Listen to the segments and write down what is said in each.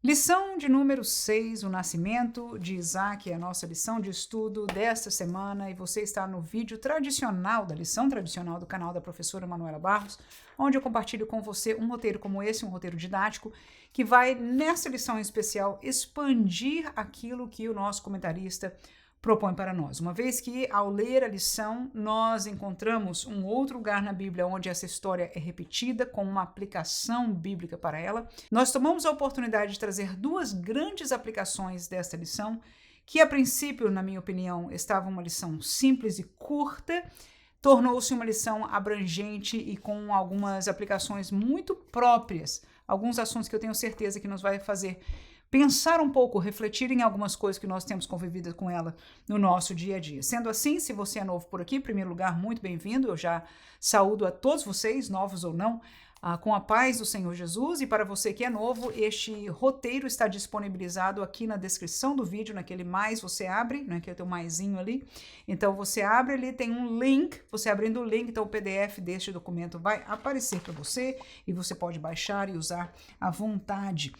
Lição de número 6, o nascimento de Isaac, é a nossa lição de estudo desta semana, e você está no vídeo tradicional, da lição tradicional do canal da professora Manuela Barros, onde eu compartilho com você um roteiro como esse, um roteiro didático, que vai, nessa lição em especial, expandir aquilo que o nosso comentarista propõe para nós. Uma vez que, ao ler a lição, nós encontramos um outro lugar na Bíblia onde essa história é repetida, com uma aplicação bíblica para ela, nós tomamos a oportunidade de trazer duas grandes aplicações desta lição, que a princípio, na minha opinião, estava uma lição simples e curta, tornou-se uma lição abrangente e com algumas aplicações muito próprias, alguns assuntos que eu tenho certeza que nos vai fazer pensar um pouco, refletir em algumas coisas que nós temos convivido com ela no nosso dia a dia. Sendo assim, se você é novo por aqui, em primeiro lugar, muito bem-vindo. Eu já saúdo a todos vocês, novos ou não, com a paz do Senhor Jesus. E para você que é novo, este roteiro está disponibilizado aqui na descrição do vídeo, naquele mais você abre, né, que tem um maisinho ali. Então você abre ali, tem um link, você abrindo o link, então o PDF deste documento vai aparecer para você e você pode baixar e usar à vontade.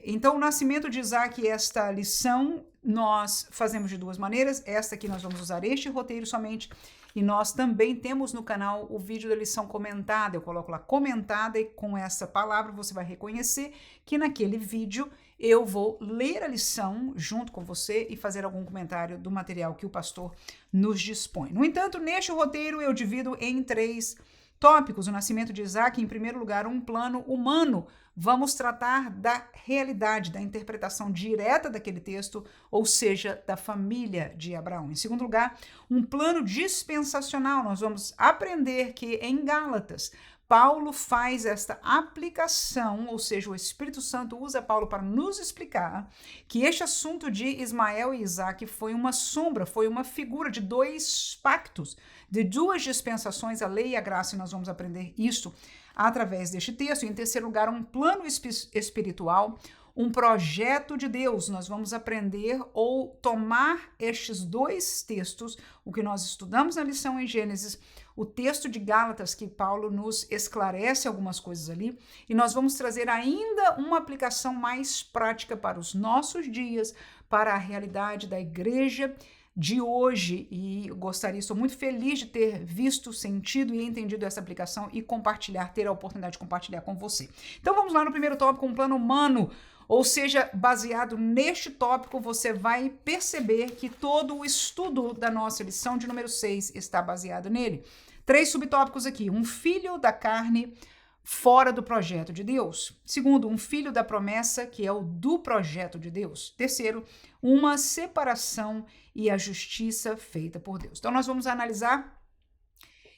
Então, o nascimento de Isaac, esta lição, nós fazemos de duas maneiras. Esta aqui nós vamos usar este roteiro somente, e nós também temos no canal o vídeo da lição comentada. Eu coloco lá comentada, e com essa palavra você vai reconhecer que naquele vídeo eu vou ler a lição junto com você e fazer algum comentário do material que o pastor nos dispõe. No entanto, neste roteiro eu divido em três tópicos: o nascimento de Isaac, em primeiro lugar, um plano humano. Vamos tratar da realidade, da interpretação direta daquele texto, ou seja, da família de Abraão. Em segundo lugar, um plano dispensacional. Nós vamos aprender que em Gálatas, Paulo faz esta aplicação, ou seja, o Espírito Santo usa Paulo para nos explicar que este assunto de Ismael e Isaac foi uma sombra, foi uma figura de dois pactos, de duas dispensações, a lei e a graça, e nós vamos aprender isso através deste texto. Em terceiro lugar, um plano espiritual, um projeto de Deus. Nós vamos aprender ou tomar estes dois textos, o que nós estudamos na lição em Gênesis, o texto de Gálatas, que Paulo nos esclarece algumas coisas ali, e nós vamos trazer ainda uma aplicação mais prática para os nossos dias, para a realidade da igreja de hoje. E estou muito feliz de ter visto, sentido e entendido essa aplicação e compartilhar, ter a oportunidade de compartilhar com você. Então vamos lá no primeiro tópico, um plano humano. Ou seja, baseado neste tópico, você vai perceber que todo o estudo da nossa lição de número 6 está baseado nele. Três subtópicos aqui: um filho da carne fora do projeto de Deus. Segundo, um filho da promessa, que é o do projeto de Deus. Terceiro, uma separação e a justiça feita por Deus. Então, nós vamos analisar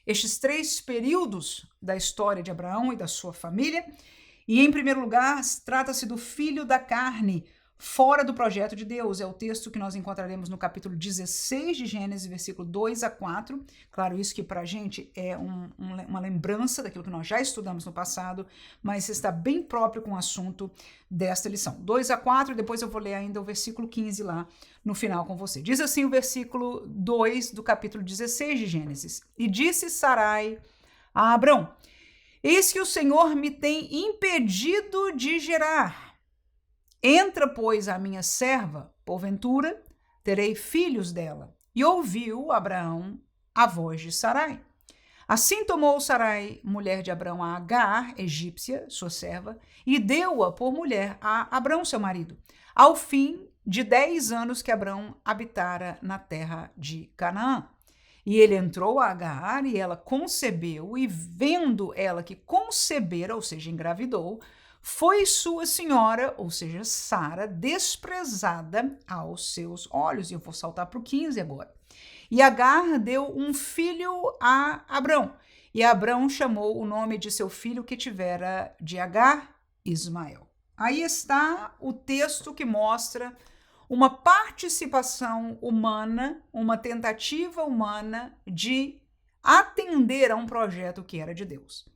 estes três períodos da história de Abraão e da sua família. E, em primeiro lugar, trata-se do filho da carne fora do projeto de Deus. É o texto que nós encontraremos no capítulo 16 de Gênesis, versículo 2 a 4. Claro, isso que para a gente é uma lembrança daquilo que nós já estudamos no passado, mas está bem próprio com o assunto desta lição. 2 a 4, e depois eu vou ler ainda o versículo 15 lá no final com você. Diz assim o versículo 2 do capítulo 16 de Gênesis: E disse Sarai a Abrão: Eis que o Senhor me tem impedido de gerar. Entra, pois, a minha serva, porventura terei filhos dela. E ouviu Abraão a voz de Sarai. Assim tomou Sarai, mulher de Abrão, a Agar, egípcia, sua serva, e deu-a por mulher a Abrão, seu marido, ao fim de 10 anos que Abrão habitara na terra de Canaã. E ele entrou a Agar, e ela concebeu, e vendo ela que concebera, ou seja, engravidou, foi sua senhora, ou seja, Sara, desprezada aos seus olhos. E eu vou saltar para o 15 agora. E Agar deu um filho a Abrão, e Abrão chamou o nome de seu filho que tivera de Agar, Ismael. Aí está o texto que mostra uma participação humana, uma tentativa humana de atender a um projeto que era de Deus.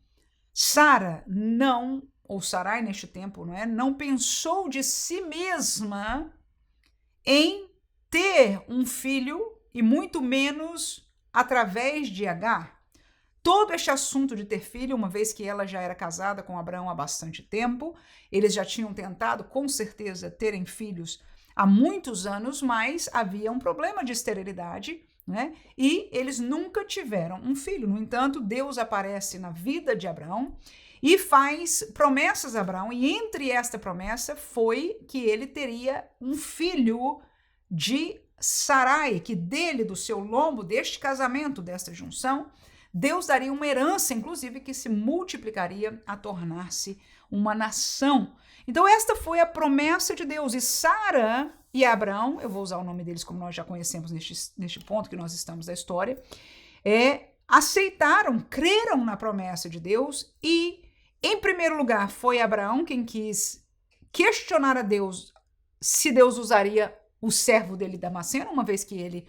Sarai neste tempo, não pensou de si mesma em ter um filho, e muito menos através de Agar. todo este assunto de ter filho, uma vez que ela já era casada com Abraão há bastante tempo, eles já tinham tentado, com certeza, terem filhos há muitos anos, mas havia um problema de esterilidade, né? E eles nunca tiveram um filho. No entanto, Deus aparece na vida de Abraão e faz promessas a Abraão, e entre esta promessa foi que ele teria um filho de Sarai, que dele, do seu lombo, deste casamento, desta junção, Deus daria uma herança, inclusive, que se multiplicaria a tornar-se uma nação. Então esta foi a promessa de Deus, e Sara e Abraão, eu vou usar o nome deles como nós já conhecemos neste ponto que nós estamos da história, aceitaram, creram na promessa de Deus, e em primeiro lugar foi Abraão quem quis questionar a Deus se Deus usaria o servo dele Damasceno, uma vez que ele,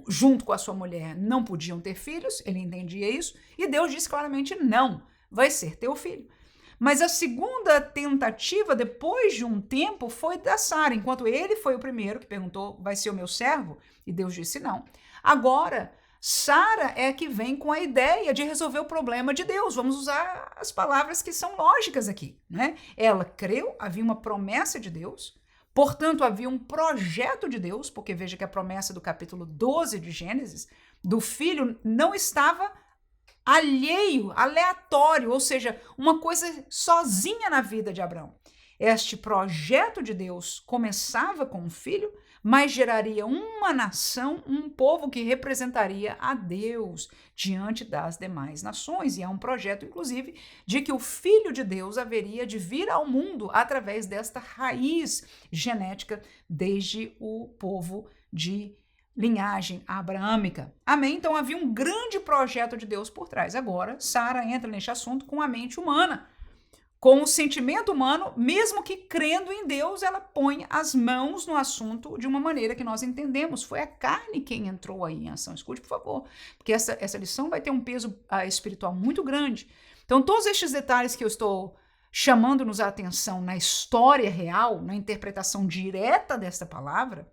junto com a sua mulher, não podiam ter filhos, ele entendia isso, e Deus disse claramente não, vai ser teu filho. Mas a segunda tentativa, depois de um tempo, foi da Sara, enquanto ele foi o primeiro que perguntou, vai ser o meu servo? E Deus disse não. Agora, Sara é que vem com a ideia de resolver o problema de Deus. Vamos usar as palavras que são lógicas aqui, né? Ela creu, havia uma promessa de Deus, portanto havia um projeto de Deus, porque veja que a promessa do capítulo 12 de Gênesis, do filho, não estava alheio, aleatório, ou seja, uma coisa sozinha na vida de Abraão. Este projeto de Deus começava com um filho, mas geraria uma nação, um povo que representaria a Deus diante das demais nações. E é um projeto, inclusive, de que o Filho de Deus haveria de vir ao mundo através desta raiz genética desde o povo de linhagem abraâmica. Amém? Então havia um grande projeto de Deus por trás. Agora, Sara entra neste assunto com a mente humana, com o sentimento humano, mesmo que crendo em Deus, ela põe as mãos no assunto de uma maneira que nós entendemos. Foi a carne quem entrou aí em ação. Escute, por favor, porque essa lição vai ter um peso espiritual muito grande. Então, todos estes detalhes que eu estou chamando-nos a atenção na história real, na interpretação direta desta palavra,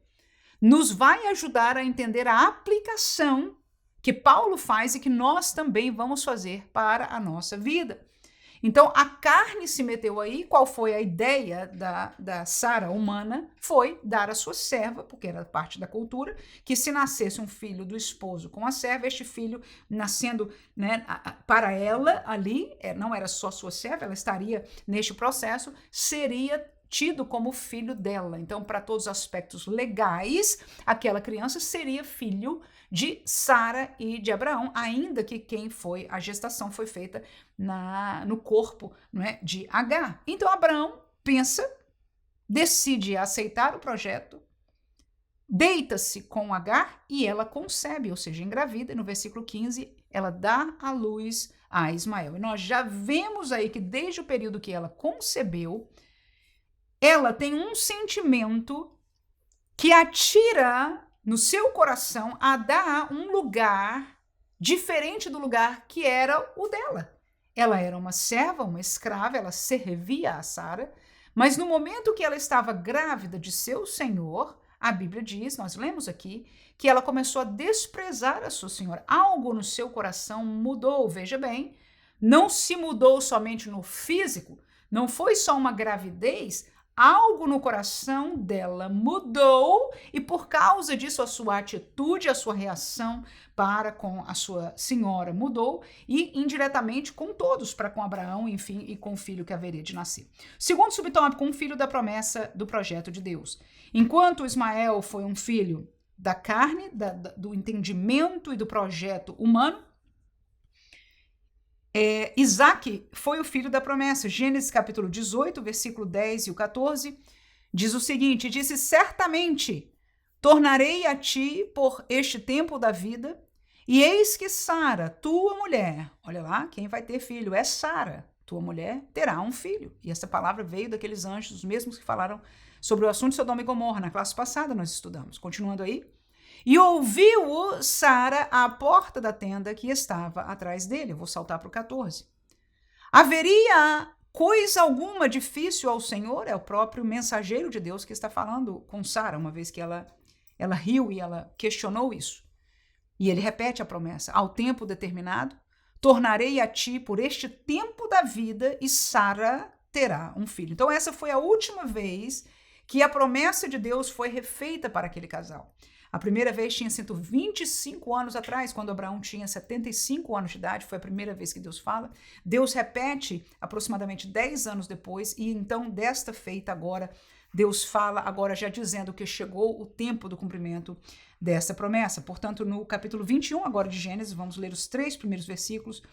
nos vai ajudar a entender a aplicação que Paulo faz e que nós também vamos fazer para a nossa vida. Então, a carne se meteu aí. Qual foi a ideia da Sara humana? Foi dar a sua serva, porque era parte da cultura, que se nascesse um filho do esposo com a serva, este filho nascendo, né, para ela ali, não era só sua serva, ela estaria neste processo, seria tido como filho dela. Então, para todos os aspectos legais, aquela criança seria filho de Sara e de Abraão, ainda que a gestação foi feita no corpo, não é, de Agar. Então, Abraão pensa, decide aceitar o projeto, deita-se com Agar e ela concebe, ou seja, engravida. No versículo 15, ela dá à luz a Ismael. E nós já vemos aí que desde o período que ela concebeu, ela tem um sentimento que atira no seu coração a dar um lugar diferente do lugar que era o dela. Ela era uma serva, uma escrava, ela servia a Sara, mas no momento que ela estava grávida de seu senhor, a Bíblia diz, nós lemos aqui, que ela começou a desprezar a sua senhora. Algo no seu coração mudou, veja bem, não se mudou somente no físico, não foi só uma gravidez, algo no coração dela mudou e por causa disso a sua atitude, a sua reação para com a sua senhora mudou e indiretamente com todos, para com Abraão, enfim, e com o filho que haveria de nascer. Segundo subtópico, um filho da promessa do projeto de Deus. Enquanto Ismael foi um filho da carne, do entendimento e do projeto humano, Isaac foi o filho da promessa. Gênesis capítulo 18, versículo 10 e o 14, diz o seguinte, disse, certamente tornarei a ti por este tempo da vida, e eis que Sara, tua mulher, olha lá, quem vai ter filho é Sara, tua mulher terá um filho. E essa palavra veio daqueles anjos, os mesmos que falaram sobre o assunto de Sodoma e Gomorra, na classe passada nós estudamos. Continuando aí. E ouviu Sara à porta da tenda que estava atrás dele. Eu vou saltar para o 14. Haveria coisa alguma difícil ao Senhor? É o próprio mensageiro de Deus que está falando com Sara, uma vez que ela riu e ela questionou isso. E ele repete a promessa. Ao tempo determinado, tornarei a ti por este tempo da vida e Sara terá um filho. Então essa foi a última vez que a promessa de Deus foi refeita para aquele casal. A primeira vez tinha sido 25 anos atrás, quando Abraão tinha 75 anos de idade, foi a primeira vez que Deus fala. Deus repete aproximadamente 10 anos depois, e então desta feita agora, Deus fala agora já dizendo que chegou o tempo do cumprimento dessa promessa. Portanto, no capítulo 21 agora de Gênesis, vamos ler os 3 primeiros versículos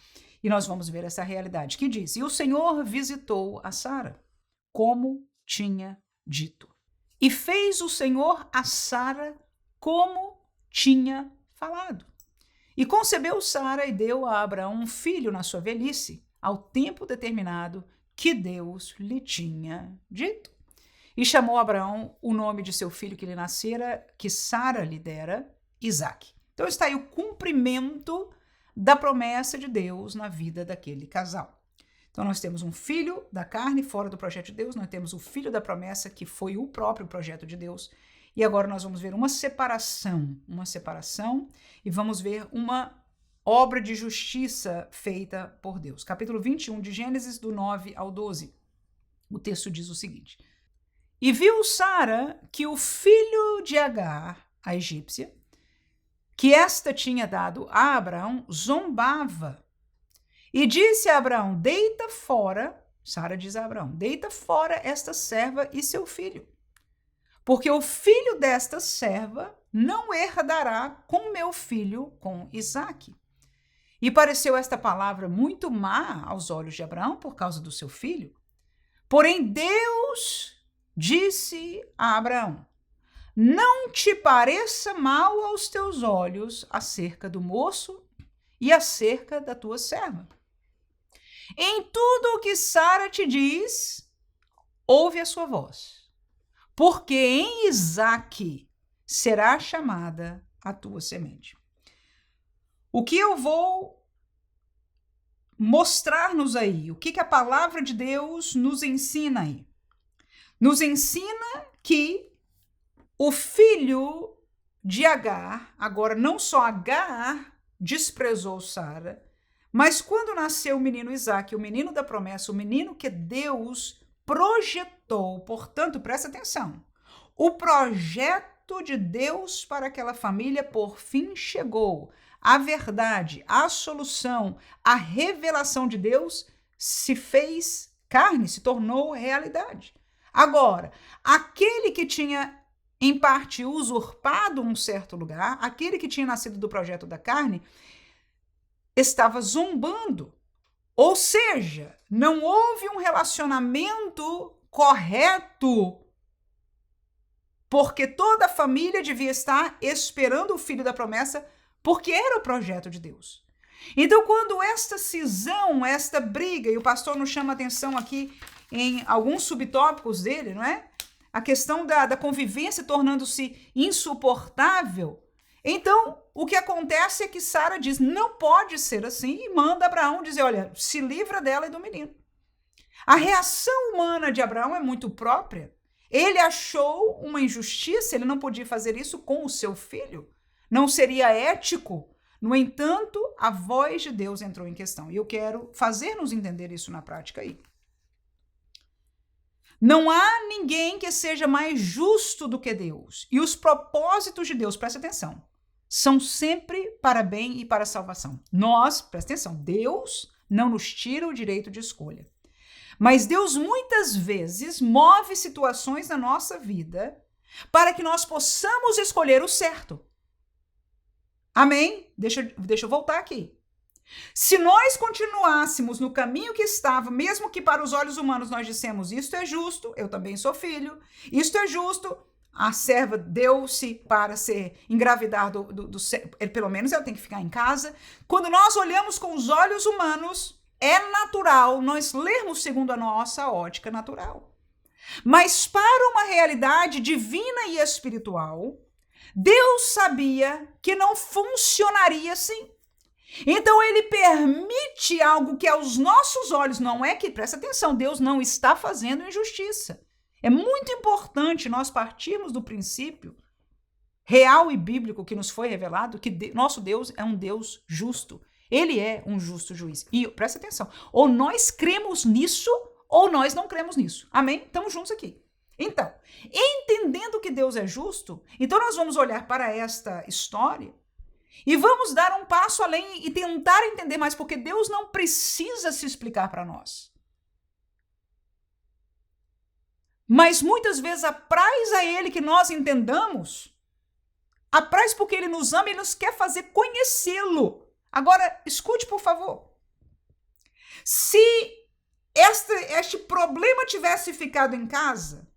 e nós vamos ver essa realidade, que diz: E o Senhor visitou a Sara, como tinha dito. E fez o Senhor a Sara como tinha falado. E concebeu Sara e deu a Abraão um filho na sua velhice, ao tempo determinado que Deus lhe tinha dito. E chamou Abraão o nome de seu filho que lhe nascera, que Sara lhe dera, Isaque. Então está aí o cumprimento da promessa de Deus na vida daquele casal. Então nós temos um filho da carne fora do projeto de Deus, nós temos o filho da promessa que foi o próprio projeto de Deus. E agora nós vamos ver uma separação, e vamos ver uma obra de justiça feita por Deus. Capítulo 21 de Gênesis, do 9 ao 12. O texto diz o seguinte: E viu Sara que o filho de Agar, a egípcia, que esta tinha dado a Abraão, zombava. E disse a Abraão: Deita fora, Sara diz a Abraão, deita fora esta serva e seu filho, porque o filho desta serva não herdará com meu filho, com Isaque. E pareceu esta palavra muito má aos olhos de Abraão por causa do seu filho. Porém, Deus disse a Abraão: Não te pareça mal aos teus olhos acerca do moço e acerca da tua serva. Em tudo o que Sara te diz, ouve a sua voz, porque em Isaque será chamada a tua semente. O que eu vou mostrar-nos aí? O que a palavra de Deus nos ensina aí? Nos ensina que o filho de Agar, agora não só Agar desprezou Sara, mas quando nasceu o menino Isaque, o menino da promessa, o menino que Deus projetou, portanto, presta atenção, o projeto de Deus para aquela família por fim chegou. A verdade, a solução, a revelação de Deus se fez carne, se tornou realidade. Agora, aquele que tinha em parte usurpado um certo lugar, aquele que tinha nascido do projeto da carne, estava zombando. Ou seja, não houve um relacionamento correto, porque toda a família devia estar esperando o filho da promessa, porque era o projeto de Deus. Então, quando esta cisão, esta briga, e o pastor nos chama a atenção aqui em alguns subtópicos dele, não é? A questão da convivência tornando-se insuportável. Então, o que acontece é que Sara diz, não pode ser assim, e manda Abraão dizer, olha, se livra dela e do menino. A reação humana de Abraão é muito própria. Ele achou uma injustiça, ele não podia fazer isso com o seu filho. Não seria ético. No entanto, a voz de Deus entrou em questão. E eu quero fazer-nos entender isso na prática aí. Não há ninguém que seja mais justo do que Deus. E os propósitos de Deus, presta atenção, são sempre para bem e para salvação. Nós, presta atenção, Deus não nos tira o direito de escolha. Mas Deus muitas vezes move situações na nossa vida para que nós possamos escolher o certo. Amém? Deixa eu voltar aqui. Se nós continuássemos no caminho que estava, mesmo que para os olhos humanos nós dissemos, isto é justo, eu também sou filho, isto é justo, a serva deu-se para ser engravidar pelo menos ela tem que ficar em casa. Quando nós olhamos com os olhos humanos, é natural nós lermos segundo a nossa ótica natural. Mas para uma realidade divina e espiritual, Deus sabia que não funcionaria assim. Então ele permite algo que aos nossos olhos não é que, presta atenção, Deus não está fazendo injustiça. É muito importante nós partirmos do princípio real e bíblico que nos foi revelado, que nosso Deus é um Deus justo. Ele é um justo juiz. E presta atenção, ou nós cremos nisso, ou nós não cremos nisso. Amém? Estamos juntos aqui. Então, entendendo que Deus é justo, então nós vamos olhar para esta história e vamos dar um passo além e tentar entender mais, porque Deus não precisa se explicar para nós. Mas muitas vezes apraz a Ele que nós entendamos, apraz porque Ele nos ama e nos quer fazer conhecê-lo. Agora, escute, por favor. Se este problema tivesse ficado em casa,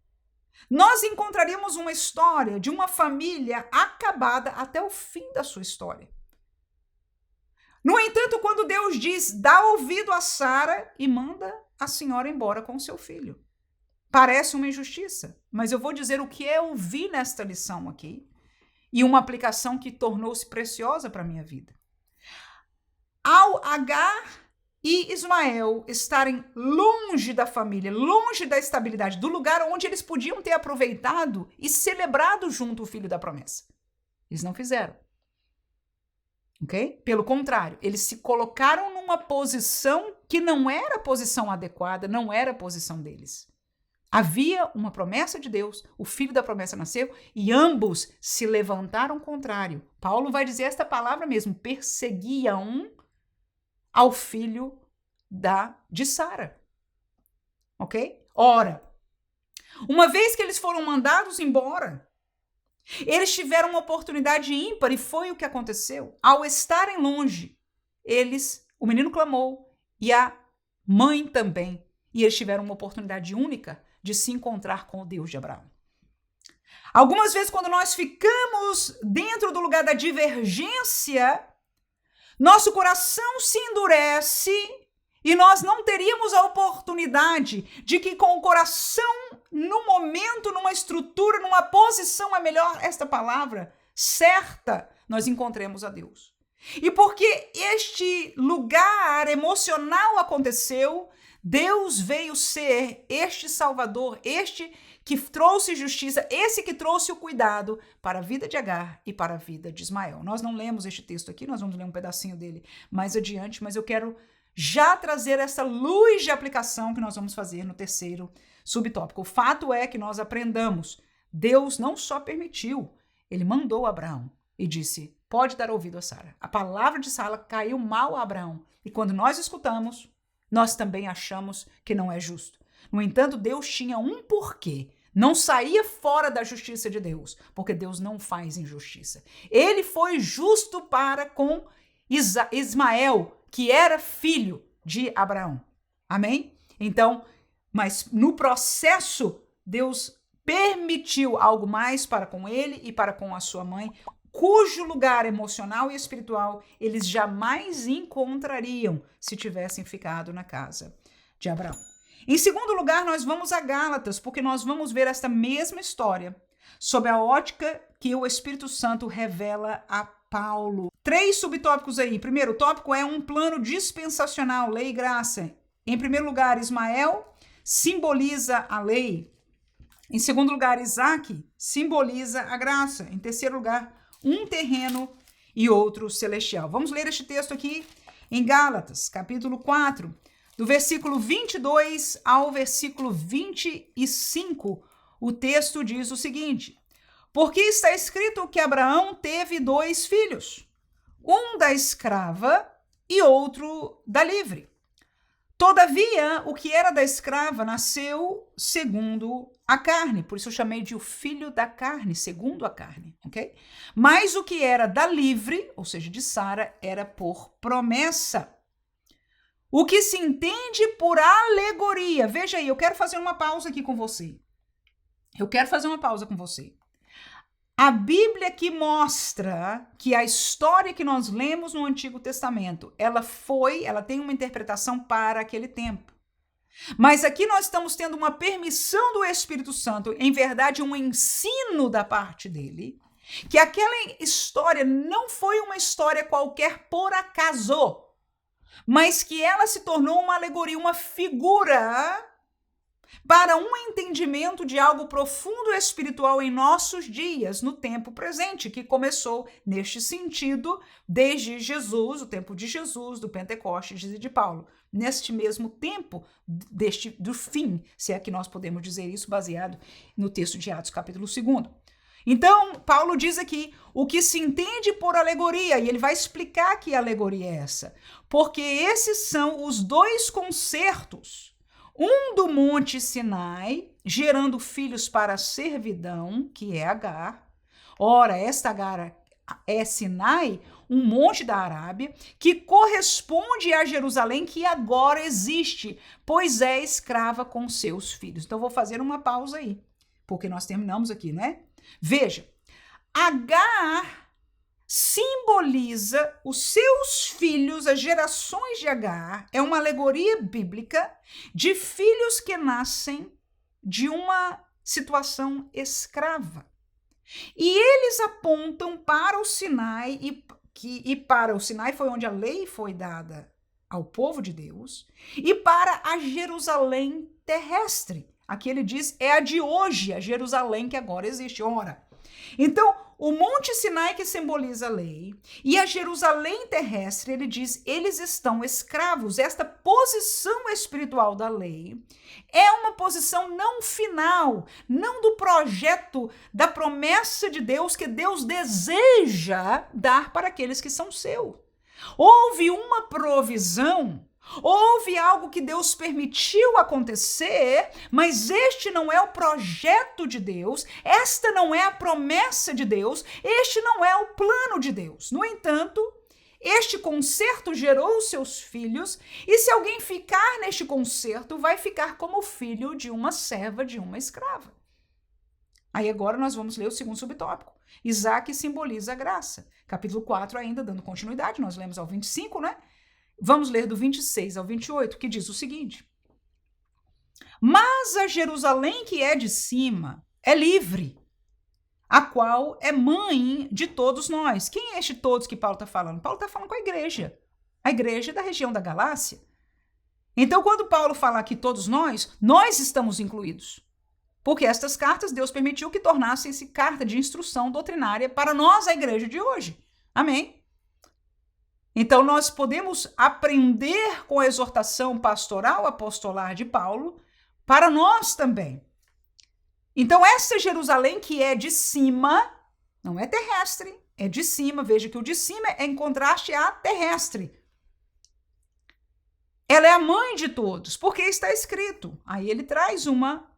nós encontraríamos uma história de uma família acabada até o fim da sua história. No entanto, quando Deus diz, dá ouvido a Sara e manda a senhora embora com seu filho. Parece uma injustiça, mas eu vou dizer o que eu vi nesta lição aqui e uma aplicação que tornou-se preciosa para a minha vida. Ao Agar e Ismael estarem longe da família, longe da estabilidade, do lugar onde eles podiam ter aproveitado e celebrado junto o filho da promessa. Eles não fizeram. Ok? Pelo contrário, eles se colocaram numa posição que não era a posição adequada, não era a posição deles. Havia uma promessa de Deus, o filho da promessa nasceu e ambos se levantaram contrário. Paulo vai dizer esta palavra mesmo, perseguiam ao filho de Sara. Ok? Ora, uma vez que eles foram mandados embora, eles tiveram uma oportunidade ímpar e foi o que aconteceu. Ao estarem longe, o menino clamou e a mãe também. E eles tiveram uma oportunidade única de se encontrar com o Deus de Abraão. Algumas vezes, quando nós ficamos dentro do lugar da divergência, nosso coração se endurece e nós não teríamos a oportunidade de que com o coração, no momento, numa estrutura, numa posição, é melhor esta palavra, certa, nós encontremos a Deus. E porque este lugar emocional aconteceu, Deus veio ser este Salvador, este que trouxe justiça, esse que trouxe o cuidado para a vida de Agar e para a vida de Ismael. Nós não lemos este texto aqui, nós vamos ler um pedacinho dele mais adiante, mas eu quero já trazer essa luz de aplicação que nós vamos fazer no terceiro subtópico. O fato é que nós aprendamos, Deus não só permitiu, ele mandou Abraão e disse, pode dar ouvido a Sara. A palavra de Sara caiu mal a Abraão e quando nós escutamos, nós também achamos que não é justo. No entanto, Deus tinha um porquê. Não saía fora da justiça de Deus, porque Deus não faz injustiça. Ele foi justo para com Ismael, que era filho de Abraão. Amém? Então, mas no processo, Deus permitiu algo mais para com ele e para com a sua mãe, cujo lugar emocional e espiritual eles jamais encontrariam se tivessem ficado na casa de Abraão. Em segundo lugar, nós vamos a Gálatas, porque nós vamos ver esta mesma história sob a ótica que o Espírito Santo revela a Paulo. 3 subtópicos aí. Primeiro, o tópico é um plano dispensacional, lei e graça. Em primeiro lugar, Ismael simboliza a lei. Em segundo lugar, Isaac simboliza a graça. Em terceiro lugar, um terreno e outro celestial. Vamos ler este texto aqui em Gálatas, capítulo 4, do versículo 22 ao versículo 25. O texto diz o seguinte: porque está escrito que Abraão teve 2 filhos, um da escrava e outro da livre. Todavia, o que era da escrava nasceu segundo a carne, por isso eu chamei de o filho da carne, segundo a carne, ok? Mas o que era da livre, ou seja, de Sara, era por promessa. O que se entende por alegoria. Veja aí, eu quero fazer uma pausa aqui com você. A Bíblia que mostra que a história que nós lemos no Antigo Testamento, ela tem uma interpretação para aquele tempo. Mas aqui nós estamos tendo uma permissão do Espírito Santo, em verdade um ensino da parte dele, que aquela história não foi uma história qualquer por acaso, mas que ela se tornou uma alegoria, uma figura para um entendimento de algo profundo e espiritual em nossos dias, no tempo presente, que começou neste sentido desde Jesus, o tempo de Jesus, do Pentecostes e de Paulo. Neste mesmo tempo do fim, se é que nós podemos dizer isso, baseado no texto de Atos, capítulo 2. Então, Paulo diz aqui o que se entende por alegoria, e ele vai explicar que alegoria é essa, porque esses são os dois concertos, um do Monte Sinai, gerando filhos para a servidão, que é Agar. Ora, esta Agar é Sinai, um monte da Arábia, que corresponde a Jerusalém, que agora existe, pois é escrava com seus filhos. Então, vou fazer uma pausa aí, porque nós terminamos aqui, né? Veja, Agar simboliza os seus filhos, as gerações de Agar, é uma alegoria bíblica de filhos que nascem de uma situação escrava. E eles apontam para o Sinai, e para o Sinai foi onde a lei foi dada ao povo de Deus, e para a Jerusalém terrestre. Aqui ele diz, é a de hoje, a Jerusalém que agora existe. Ora, então, o Monte Sinai que simboliza a lei e a Jerusalém terrestre, ele diz, eles estão escravos. Esta posição espiritual da lei é uma posição não final, não do projeto, da promessa de Deus que Deus deseja dar para aqueles que são seus. Houve uma provisão, houve algo que Deus permitiu acontecer, mas este não é o projeto de Deus, esta não é a promessa de Deus, este não é o plano de Deus. No entanto, este concerto gerou os seus filhos, e se alguém ficar neste concerto, vai ficar como filho de uma serva, de uma escrava. Aí agora nós vamos ler o segundo subtópico. Isaac simboliza a graça. Capítulo 4 ainda, dando continuidade, nós lemos ao 25, né? Vamos ler do 26 ao 28, que diz o seguinte: mas a Jerusalém que é de cima é livre, a qual é mãe de todos nós. Quem é este todos que Paulo está falando? Paulo está falando com a igreja da região da Galácia. Então, quando Paulo fala aqui todos nós estamos incluídos. Porque estas cartas Deus permitiu que tornassem-se carta de instrução doutrinária para nós, a igreja de hoje. Amém? Então, nós podemos aprender com a exortação pastoral apostolar de Paulo para nós também. Então, essa Jerusalém que é de cima, não é terrestre, é de cima. Veja que o de cima é em contraste à terrestre. Ela é a mãe de todos, porque está escrito. Aí ele traz uma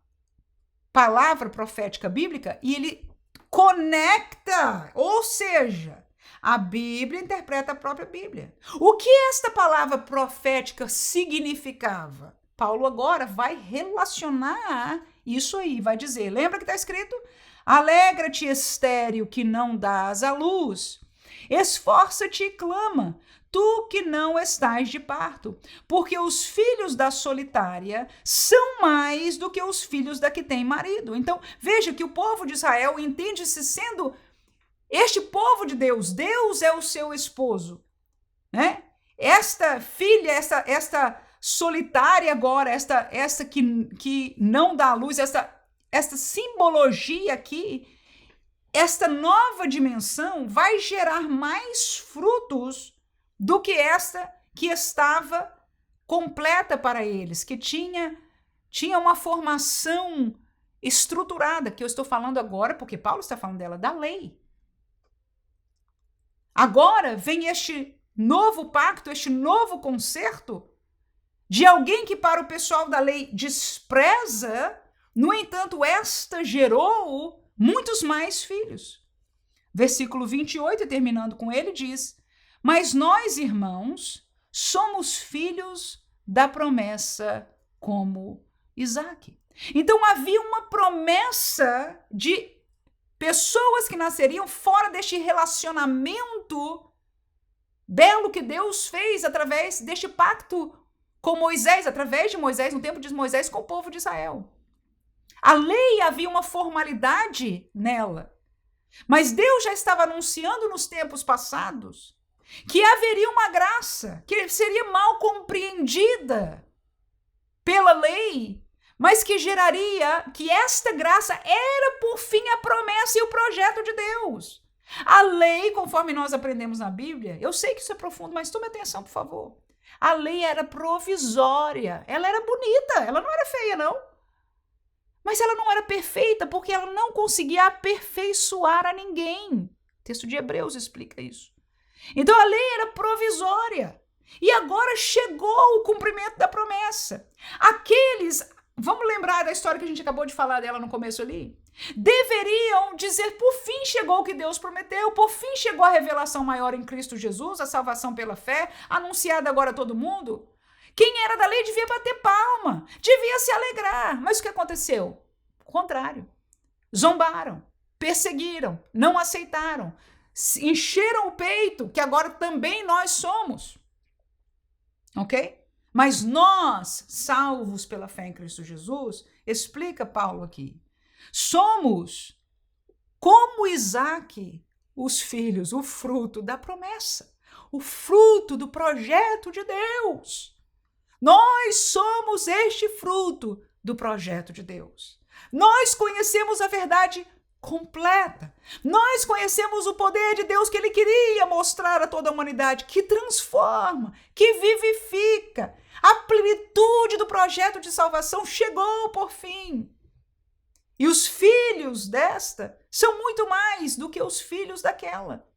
palavra profética bíblica e ele conecta, ou seja, a Bíblia interpreta a própria Bíblia. O que esta palavra profética significava? Paulo agora vai relacionar isso aí, vai dizer, lembra que está escrito? Alegra-te, estéril, que não dás à luz. Esforça-te e clama, tu que não estás de parto, porque os filhos da solitária são mais do que os filhos da que tem marido. Então, veja que o povo de Israel entende-se sendo este povo de Deus. Deus é o seu esposo, né? Esta filha, esta solitária agora, esta que não dá luz, esta simbologia aqui, esta nova dimensão vai gerar mais frutos do que esta que estava completa para eles, que tinha uma formação estruturada, que eu estou falando agora, porque Paulo está falando dela, da lei. Agora vem este novo pacto, este novo concerto de alguém que para o pessoal da lei despreza, no entanto, esta gerou muitos mais filhos. Versículo 28, terminando com ele, diz: mas nós, irmãos, somos filhos da promessa como Isaque. Então havia uma promessa de pessoas que nasceriam fora deste relacionamento belo que Deus fez através deste pacto com Moisés, através de Moisés, no tempo de Moisés, com o povo de Israel. A lei havia uma formalidade nela, mas Deus já estava anunciando nos tempos passados que haveria uma graça que seria mal compreendida pela lei, mas que geraria que esta graça era, por fim, a promessa e o projeto de Deus. A lei, conforme nós aprendemos na Bíblia, eu sei que isso é profundo, mas tome atenção, por favor. A lei era provisória, ela era bonita, ela não era feia, não. Mas ela não era perfeita porque ela não conseguia aperfeiçoar a ninguém. O texto de Hebreus explica isso. Então a lei era provisória. E agora chegou o cumprimento da promessa. Vamos lembrar da história que a gente acabou de falar dela no começo ali? Deveriam dizer, por fim chegou o que Deus prometeu, por fim chegou a revelação maior em Cristo Jesus, a salvação pela fé, anunciada agora a todo mundo. Quem era da lei devia bater palma, devia se alegrar. Mas o que aconteceu? O contrário. Zombaram, perseguiram, não aceitaram, encheram o peito, que agora também nós somos. Ok? Mas nós, salvos pela fé em Cristo Jesus, explica Paulo aqui, somos, como Isaac, os filhos, o fruto da promessa, o fruto do projeto de Deus. Nós somos este fruto do projeto de Deus. Nós conhecemos a verdade completa. Nós conhecemos o poder de Deus que ele queria mostrar a toda a humanidade, que transforma, que vivifica. A plenitude do projeto de salvação chegou por fim. E os filhos desta são muito mais do que os filhos daquela.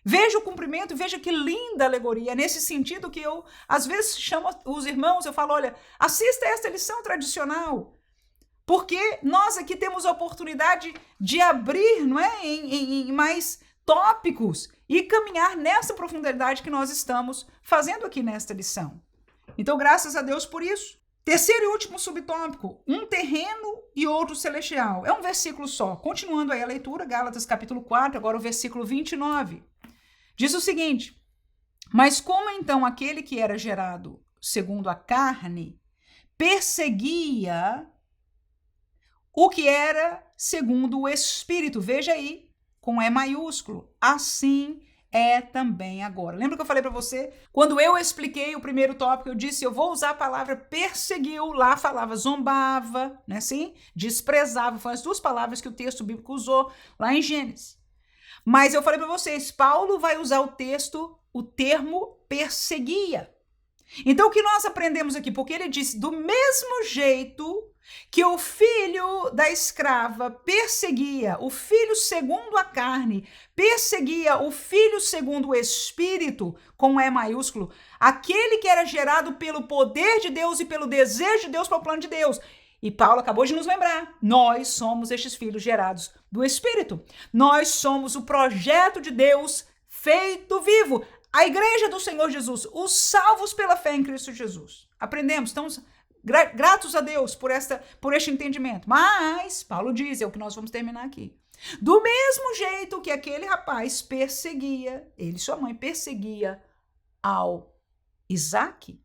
Veja o cumprimento, veja que linda alegoria. É nesse sentido que eu, às vezes, chamo os irmãos, eu falo, olha, assista esta lição tradicional, porque nós aqui temos a oportunidade de abrir, não é, em mais tópicos e caminhar nessa profundidade que nós estamos fazendo aqui nesta lição. Então, graças a Deus por isso. Terceiro e último subtópico, um terreno e outro celestial. É um versículo só. Continuando aí a leitura, Gálatas capítulo 4, agora o versículo 29. Diz o seguinte, mas como então aquele que era gerado segundo a carne perseguia o que era segundo o Espírito, veja aí, com E maiúsculo, assim é também agora. Lembra que eu falei para você? Quando eu expliquei o primeiro tópico, eu disse, eu vou usar a palavra perseguiu, lá falava zombava, né, assim? Desprezava, foram as duas palavras que o texto bíblico usou lá em Gênesis. Mas eu falei para vocês, Paulo vai usar o termo perseguia. Então o que nós aprendemos aqui? Porque ele disse, do mesmo jeito que o filho da escrava perseguia o filho segundo a carne, perseguia o filho segundo o espírito, com E maiúsculo, aquele que era gerado pelo poder de Deus e pelo desejo de Deus para o plano de Deus. E Paulo acabou de nos lembrar, nós somos estes filhos gerados do Espírito. Nós somos o projeto de Deus feito vivo. A igreja do Senhor Jesus, os salvos pela fé em Cristo Jesus. Aprendemos, estamos gratos a Deus por este entendimento. Mas, Paulo diz, é o que nós vamos terminar aqui. Do mesmo jeito que aquele rapaz perseguia, ele e sua mãe perseguia ao Isaac,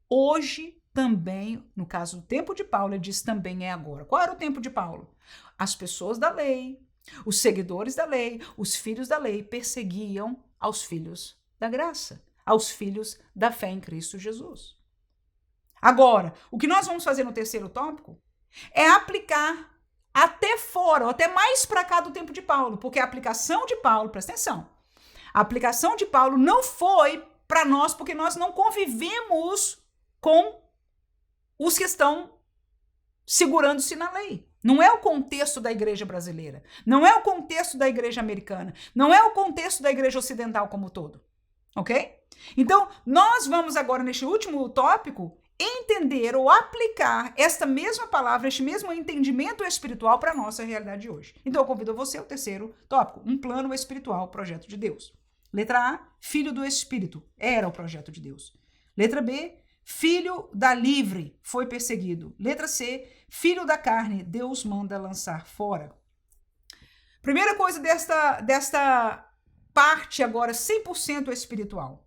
hoje também, no caso do tempo de Paulo, ele diz também é agora. Qual era o tempo de Paulo? As pessoas da lei, os seguidores da lei, os filhos da lei perseguiam aos filhos da graça, aos filhos da fé em Cristo Jesus. Agora, o que nós vamos fazer no terceiro tópico é aplicar até fora, ou até mais para cá do tempo de Paulo, porque a aplicação de Paulo, presta atenção, a aplicação de Paulo não foi para nós, porque nós não convivemos com os que estão segurando-se na lei. Não é o contexto da igreja brasileira, não é o contexto da igreja americana, não é o contexto da igreja ocidental como todo, ok? Então, nós vamos agora, neste último tópico, entender ou aplicar esta mesma palavra, este mesmo entendimento espiritual para a nossa realidade de hoje. Então, eu convido você ao terceiro tópico, um plano espiritual, projeto de Deus. Letra A, filho do Espírito, era o projeto de Deus. Letra B, filho da livre, foi perseguido. Letra C, filho da carne, Deus manda lançar fora. Primeira coisa desta parte agora 100% espiritual.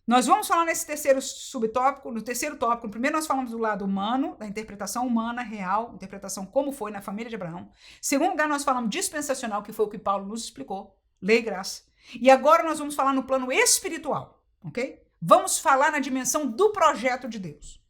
Nós vamos falar nesse terceiro subtópico, no terceiro tópico, primeiro nós falamos do lado humano, da interpretação humana, real, interpretação como foi na família de Abraão. Segundo lugar, nós falamos dispensacional, que foi o que Paulo nos explicou, lei e graça. E agora nós vamos falar no plano espiritual, ok? Vamos falar na dimensão do projeto de Deus.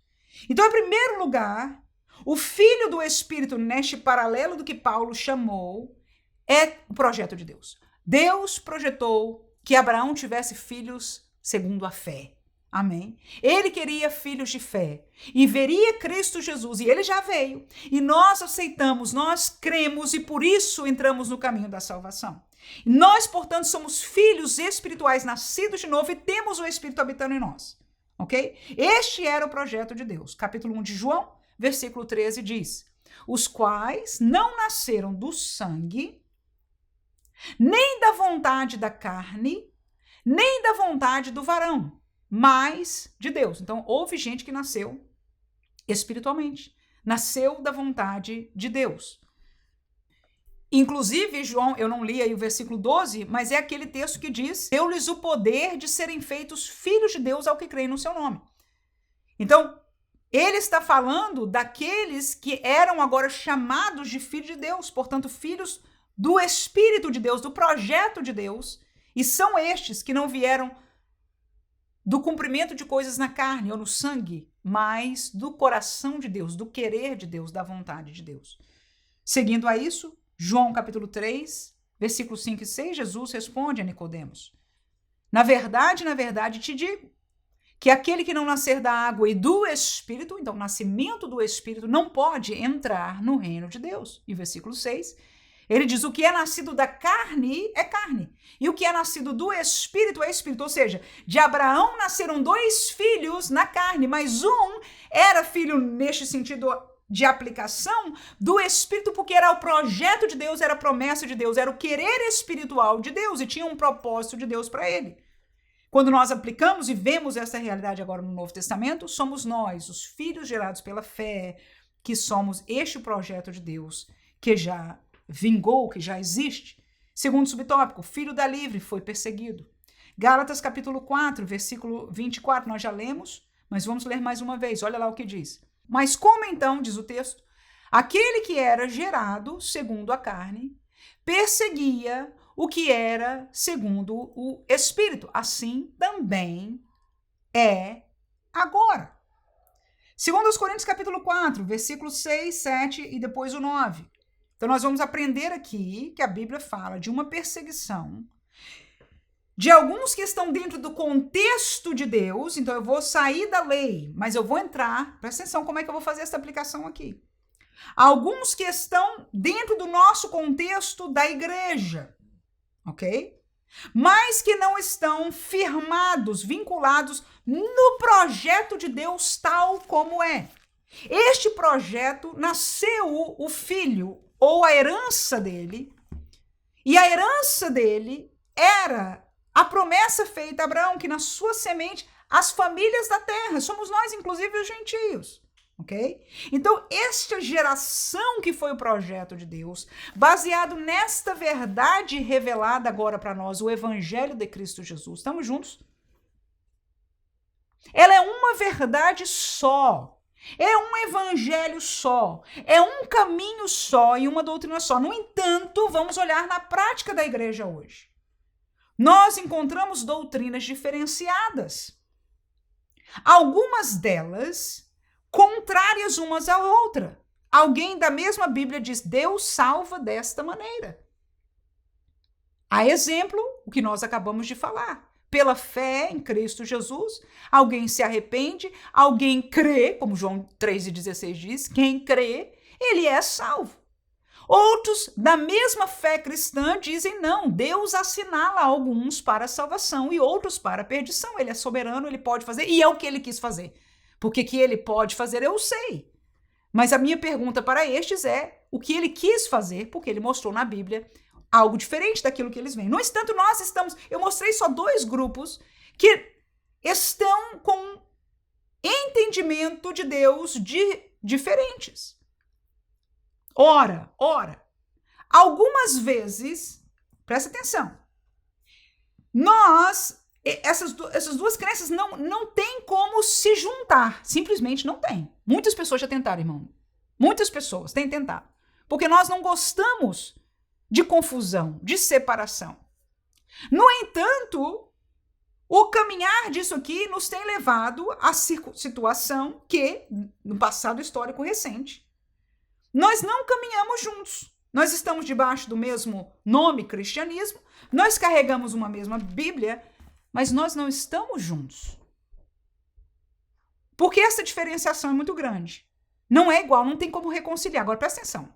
Então, em primeiro lugar, O filho do Espírito, neste paralelo do que Paulo chamou, é o projeto de Deus. Deus projetou que Abraão tivesse filhos segundo a fé. Amém? Ele queria filhos de fé e veria Cristo Jesus, e ele já veio. E nós aceitamos, nós cremos e por isso entramos no caminho da salvação. Nós, portanto, somos filhos espirituais nascidos de novo e temos o Espírito habitando em nós. Ok? Este era o projeto de Deus. Capítulo 1 de João, versículo 13 diz: os quais não nasceram do sangue, nem da vontade da carne, nem da vontade do varão, mas de Deus. Então, houve gente que nasceu espiritualmente, nasceu da vontade de Deus. Inclusive, João, eu não li aí o versículo 12, mas é aquele texto que diz: deu-lhes o poder de serem feitos filhos de Deus ao que creem no seu nome. Então, ele está falando daqueles que eram agora chamados de filhos de Deus, portanto, filhos do Espírito de Deus, do projeto de Deus, e são estes que não vieram do cumprimento de coisas na carne ou no sangue, mas do coração de Deus, do querer de Deus, da vontade de Deus. Seguindo a isso, João capítulo 3, versículos 5 e 6, Jesus responde a Nicodemos: na verdade te digo, que aquele que não nascer da água e do Espírito, então o nascimento do Espírito, não pode entrar no reino de Deus. E versículo 6, ele diz: o que é nascido da carne é carne, e o que é nascido do Espírito é Espírito. Ou seja, de Abraão nasceram 2 filhos na carne, mas um era filho neste sentido de aplicação do Espírito, porque era o projeto de Deus, era a promessa de Deus, era o querer espiritual de Deus e tinha um propósito de Deus para ele. Quando nós aplicamos e vemos essa realidade agora no Novo Testamento, somos nós, os filhos gerados pela fé, que somos este projeto de Deus que já vingou, que já existe. Segundo subtópico, filho da livre foi perseguido. Gálatas capítulo 4, versículo 24, nós já lemos, mas vamos ler mais uma vez, olha lá o que diz. Mas como então, diz o texto, aquele que era gerado segundo a carne, perseguia o que era segundo o Espírito. Assim também é agora. Segundo os Coríntios capítulo 4, versículos 6, 7 e depois o 9. Então nós vamos aprender aqui que a Bíblia fala de uma perseguição de alguns que estão dentro do contexto de Deus. Então eu vou sair da lei, mas eu vou entrar, presta atenção como é que eu vou fazer essa aplicação aqui. Alguns que estão dentro do nosso contexto da igreja, ok? Mas que não estão firmados, vinculados no projeto de Deus tal como é. Este projeto nasceu o filho, ou a herança dele, e a herança dele era a promessa feita a Abraão, que na sua semente as famílias da terra, somos nós, inclusive os gentios, ok? Então, esta geração que foi o projeto de Deus, baseado nesta verdade revelada agora para nós, o Evangelho de Cristo Jesus, estamos juntos? Ela é uma verdade só. É um evangelho só, é um caminho só e uma doutrina só. No entanto, vamos olhar na prática da igreja hoje. Nós encontramos doutrinas diferenciadas. Algumas delas contrárias umas à outra. Alguém da mesma Bíblia diz: Deus salva desta maneira. A exemplo, o que nós acabamos de falar. Pela fé em Cristo Jesus, alguém se arrepende, alguém crê, como João 3,16 diz, quem crê, ele é salvo. Outros, da mesma fé cristã, dizem não, Deus assinala alguns para a salvação e outros para a perdição. Ele é soberano, ele pode fazer, e é o que ele quis fazer. Porque que ele pode fazer, eu sei. Mas a minha pergunta para estes é o que ele quis fazer, porque ele mostrou na Bíblia algo diferente daquilo que eles veem. No entanto, eu mostrei só 2 grupos que estão com entendimento de Deus diferentes. Ora, algumas vezes, presta atenção, essas duas crenças não tem como se juntar, simplesmente não tem. Muitas pessoas já tentaram, irmão. Muitas pessoas têm tentado. Porque nós não gostamos de confusão, de separação. No entanto, o caminhar disso aqui nos tem levado à situação que, no passado histórico recente, nós não caminhamos juntos. Nós estamos debaixo do mesmo nome, cristianismo, nós carregamos uma mesma Bíblia, mas nós não estamos juntos. Porque essa diferenciação é muito grande. Não é igual, não tem como reconciliar. Agora, presta atenção.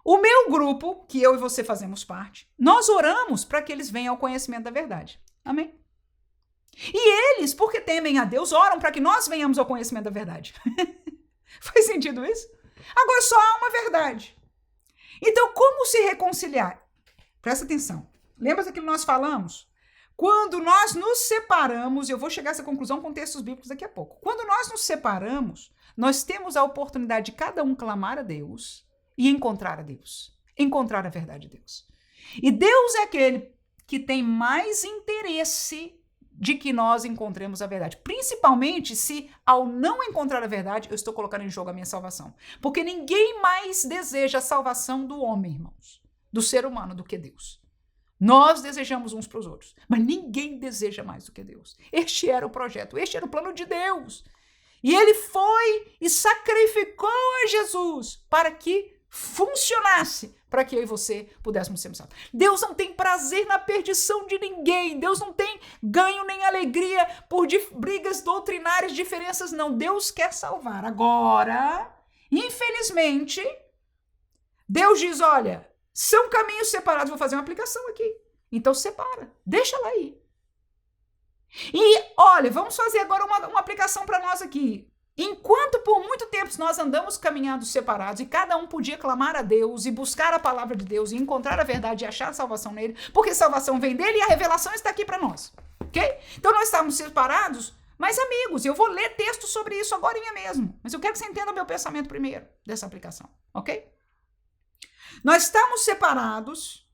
O meu grupo, que eu e você fazemos parte, nós oramos para que eles venham ao conhecimento da verdade. Amém? E eles, porque temem a Deus, oram para que nós venhamos ao conhecimento da verdade. Faz sentido isso? Agora só há uma verdade. Então, como se reconciliar? Presta atenção. Lembra daquilo que nós falamos? Quando nós nos separamos, eu vou chegar a essa conclusão com textos bíblicos daqui a pouco. Quando nós nos separamos, nós temos a oportunidade de cada um clamar a Deus e encontrar a Deus. Encontrar a verdade de Deus. E Deus é aquele que tem mais interesse de que nós encontremos a verdade. Principalmente se, ao não encontrar a verdade, eu estou colocando em jogo a minha salvação. Porque ninguém mais deseja a salvação do homem, irmãos, do ser humano, do que Deus. Nós desejamos uns para os outros, mas ninguém deseja mais do que Deus. Este era o projeto, este era o plano de Deus. E ele foi e sacrificou a Jesus para que funcionasse, para que eu e você pudéssemos ser salvos. Deus não tem prazer na perdição de ninguém. Deus não tem ganho nem alegria por brigas doutrinárias, diferenças, não. Deus quer salvar. Agora, infelizmente, Deus diz, olha, são caminhos separados, vou fazer uma aplicação aqui. Então separa, deixa ela aí. E olha, vamos fazer agora uma aplicação para nós aqui. Enquanto por muito tempo nós andamos caminhando separados e cada um podia clamar a Deus e buscar a palavra de Deus e encontrar a verdade e achar a salvação nele, porque a salvação vem dele e a revelação está aqui para nós, ok? Então nós estávamos separados, mas amigos, eu vou ler texto sobre isso agorinha mesmo, mas eu quero que você entenda o meu pensamento primeiro dessa aplicação, ok? Nós estamos separados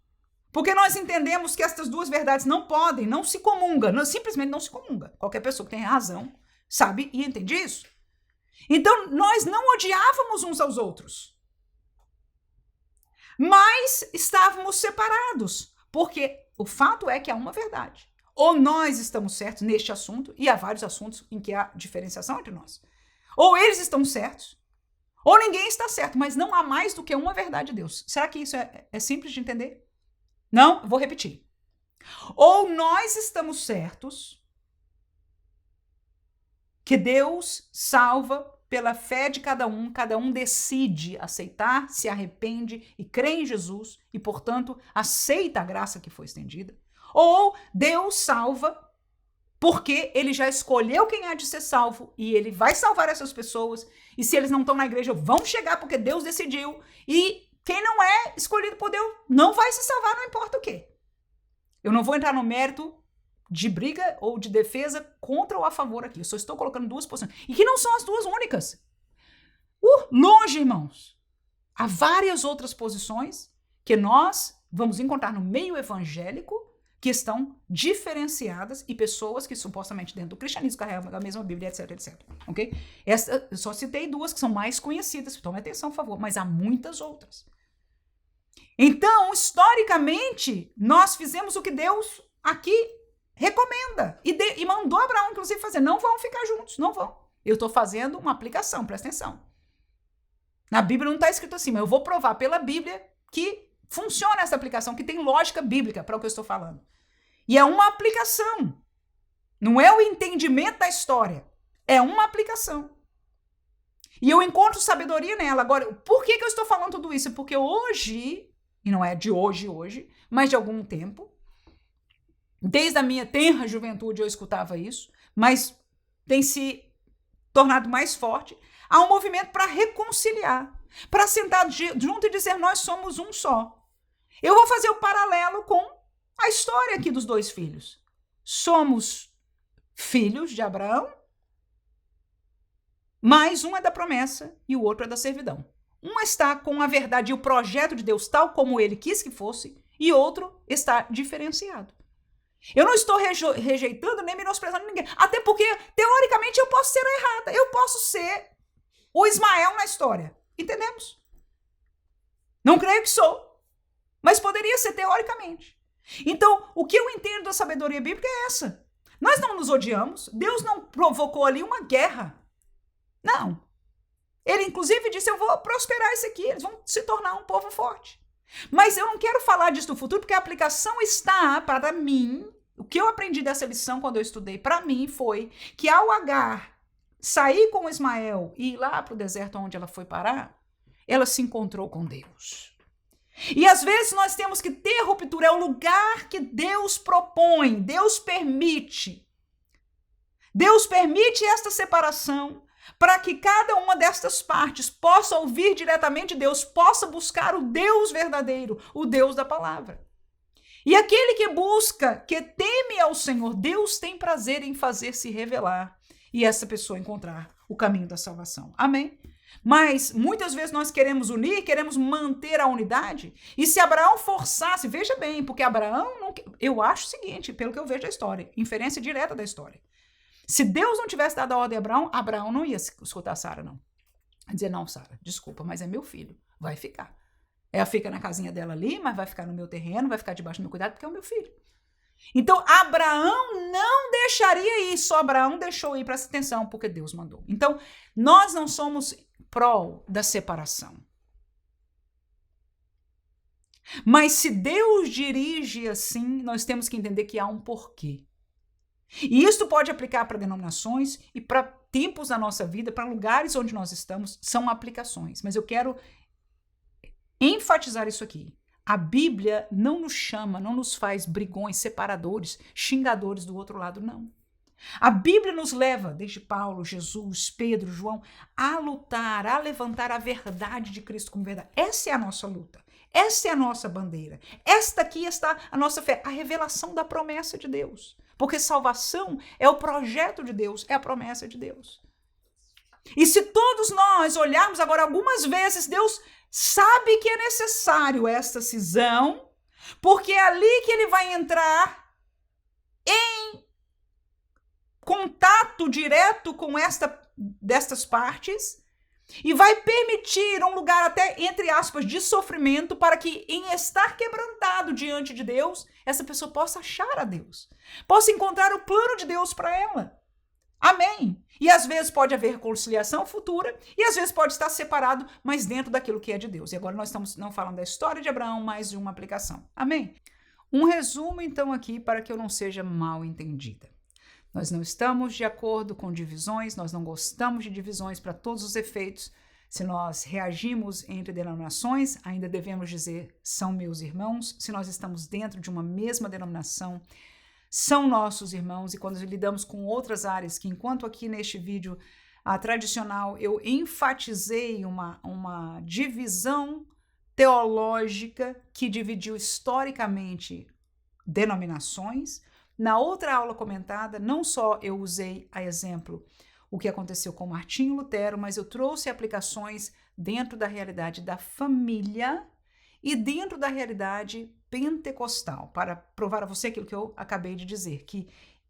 porque nós entendemos que estas duas verdades não podem, não se comungam, simplesmente não se comungam. Qualquer pessoa que tenha razão sabe e entende isso. Então, nós não odiávamos uns aos outros, mas estávamos separados, porque o fato é que há uma verdade. Ou nós estamos certos neste assunto, e há vários assuntos em que há diferenciação entre nós. Ou eles estão certos, ou ninguém está certo, mas não há mais do que uma verdade de Deus. Será que isso é simples de entender? Não? Vou repetir. Ou nós estamos certos, que Deus salva pela fé de cada um decide aceitar, se arrepende e crê em Jesus e, portanto, aceita a graça que foi estendida. Ou Deus salva porque ele já escolheu quem há de ser salvo e ele vai salvar essas pessoas, e se eles não estão na igreja, vão chegar porque Deus decidiu, e quem não é escolhido por Deus não vai se salvar, não importa o quê. Eu não vou entrar no mérito de briga ou de defesa contra ou a favor aqui. Eu só estou colocando duas posições. E que não são as duas únicas. Longe, irmãos. Há várias outras posições que nós vamos encontrar no meio evangélico que estão diferenciadas e pessoas que supostamente dentro do cristianismo carregam a mesma Bíblia, etc, etc. Ok? Eu só citei duas que são mais conhecidas. Tome atenção, por favor. Mas há muitas outras. Então, historicamente, nós fizemos o que Deus aqui recomenda. E mandou Abraão, inclusive, fazer. Não vão ficar juntos, não vão. Eu estou fazendo uma aplicação, presta atenção. Na Bíblia não está escrito assim, mas eu vou provar pela Bíblia que funciona essa aplicação, que tem lógica bíblica para o que eu estou falando. E é uma aplicação. Não é o entendimento da história. É uma aplicação. E eu encontro sabedoria nela. Agora, por que eu estou falando tudo isso? Porque hoje, e não é de hoje, mas de algum tempo, desde a minha tenra juventude eu escutava isso, mas tem se tornado mais forte. Há um movimento para reconciliar, para sentar junto e dizer nós somos um só. Eu vou fazer o paralelo com a história aqui dos dois filhos. Somos filhos de Abraão, mas um é da promessa e o outro é da servidão. Um está com a verdade e o projeto de Deus tal como ele quis que fosse, e outro está diferenciado. Eu não estou rejeitando nem menosprezando ninguém. Até porque, teoricamente, eu posso ser errada. Eu posso ser o Ismael na história. Entendemos? Não creio que sou. Mas poderia ser teoricamente. Então, o que eu entendo da sabedoria bíblica é essa. Nós não nos odiamos. Deus não provocou ali uma guerra. Não. Ele, inclusive, disse, eu vou prosperar esse aqui, eles vão se tornar um povo forte. Mas eu não quero falar disso no futuro, porque a aplicação está para mim. O que eu aprendi dessa lição quando eu estudei para mim foi que ao Agar sair com Ismael e ir lá para o deserto onde ela foi parar, ela se encontrou com Deus. E às vezes nós temos que ter ruptura, é o lugar que Deus propõe, Deus permite. Deus permite esta separação para que cada uma destas partes possa ouvir diretamente Deus, possa buscar o Deus verdadeiro, o Deus da palavra. E aquele que busca, que teme ao Senhor, Deus tem prazer em fazer se revelar e essa pessoa encontrar o caminho da salvação. Amém? Mas muitas vezes nós queremos unir, queremos manter a unidade, e se Abraão forçasse, veja bem, porque Abraão, não, eu acho o seguinte, pelo que eu vejo da história, inferência direta da história, se Deus não tivesse dado a ordem a Abraão não ia escutar Sara, não. Ia dizer, não, Sara, desculpa, mas é meu filho, vai ficar. Ela fica na casinha dela ali, mas vai ficar no meu terreno, vai ficar debaixo do meu cuidado, porque é o meu filho. Então, Abraão não deixaria ir, só Abraão deixou ir, presta atenção, porque Deus mandou. Então, nós não somos pró da separação. Mas se Deus dirige assim, nós temos que entender que há um porquê. E isso pode aplicar para denominações e para tempos da nossa vida, para lugares onde nós estamos, são aplicações. Mas eu quero enfatizar isso aqui. A Bíblia não nos chama, não nos faz brigões, separadores, xingadores do outro lado, não. A Bíblia nos leva, desde Paulo, Jesus, Pedro, João, a lutar, a levantar a verdade de Cristo como verdade. Essa é a nossa luta. Essa é a nossa bandeira. Esta aqui está a nossa fé, a revelação da promessa de Deus. Porque salvação é o projeto de Deus, é a promessa de Deus. E se todos nós olharmos agora, algumas vezes Deus sabe que é necessário esta cisão, porque é ali que ele vai entrar em contato direto com destas partes e vai permitir um lugar até, entre aspas, de sofrimento para que, em estar quebrantado diante de Deus, essa pessoa possa achar a Deus, possa encontrar o plano de Deus para ela. Amém? E às vezes pode haver conciliação futura e às vezes pode estar separado, mas dentro daquilo que é de Deus. E agora nós estamos não falando da história de Abraão, mas de uma aplicação. Amém? Um resumo, então, aqui para que eu não seja mal entendida. Nós não estamos de acordo com divisões, nós não gostamos de divisões para todos os efeitos. Se nós reagimos entre denominações, ainda devemos dizer, são meus irmãos. Se nós estamos dentro de uma mesma denominação, são nossos irmãos. E quando lidamos com outras áreas, que enquanto aqui neste vídeo tradicional eu enfatizei uma divisão teológica que dividiu historicamente denominações, na outra aula comentada, não só eu usei a exemplo o que aconteceu com Martinho Lutero, mas eu trouxe aplicações dentro da realidade da família e dentro da realidade pentecostal, para provar a você aquilo que eu acabei de dizer, que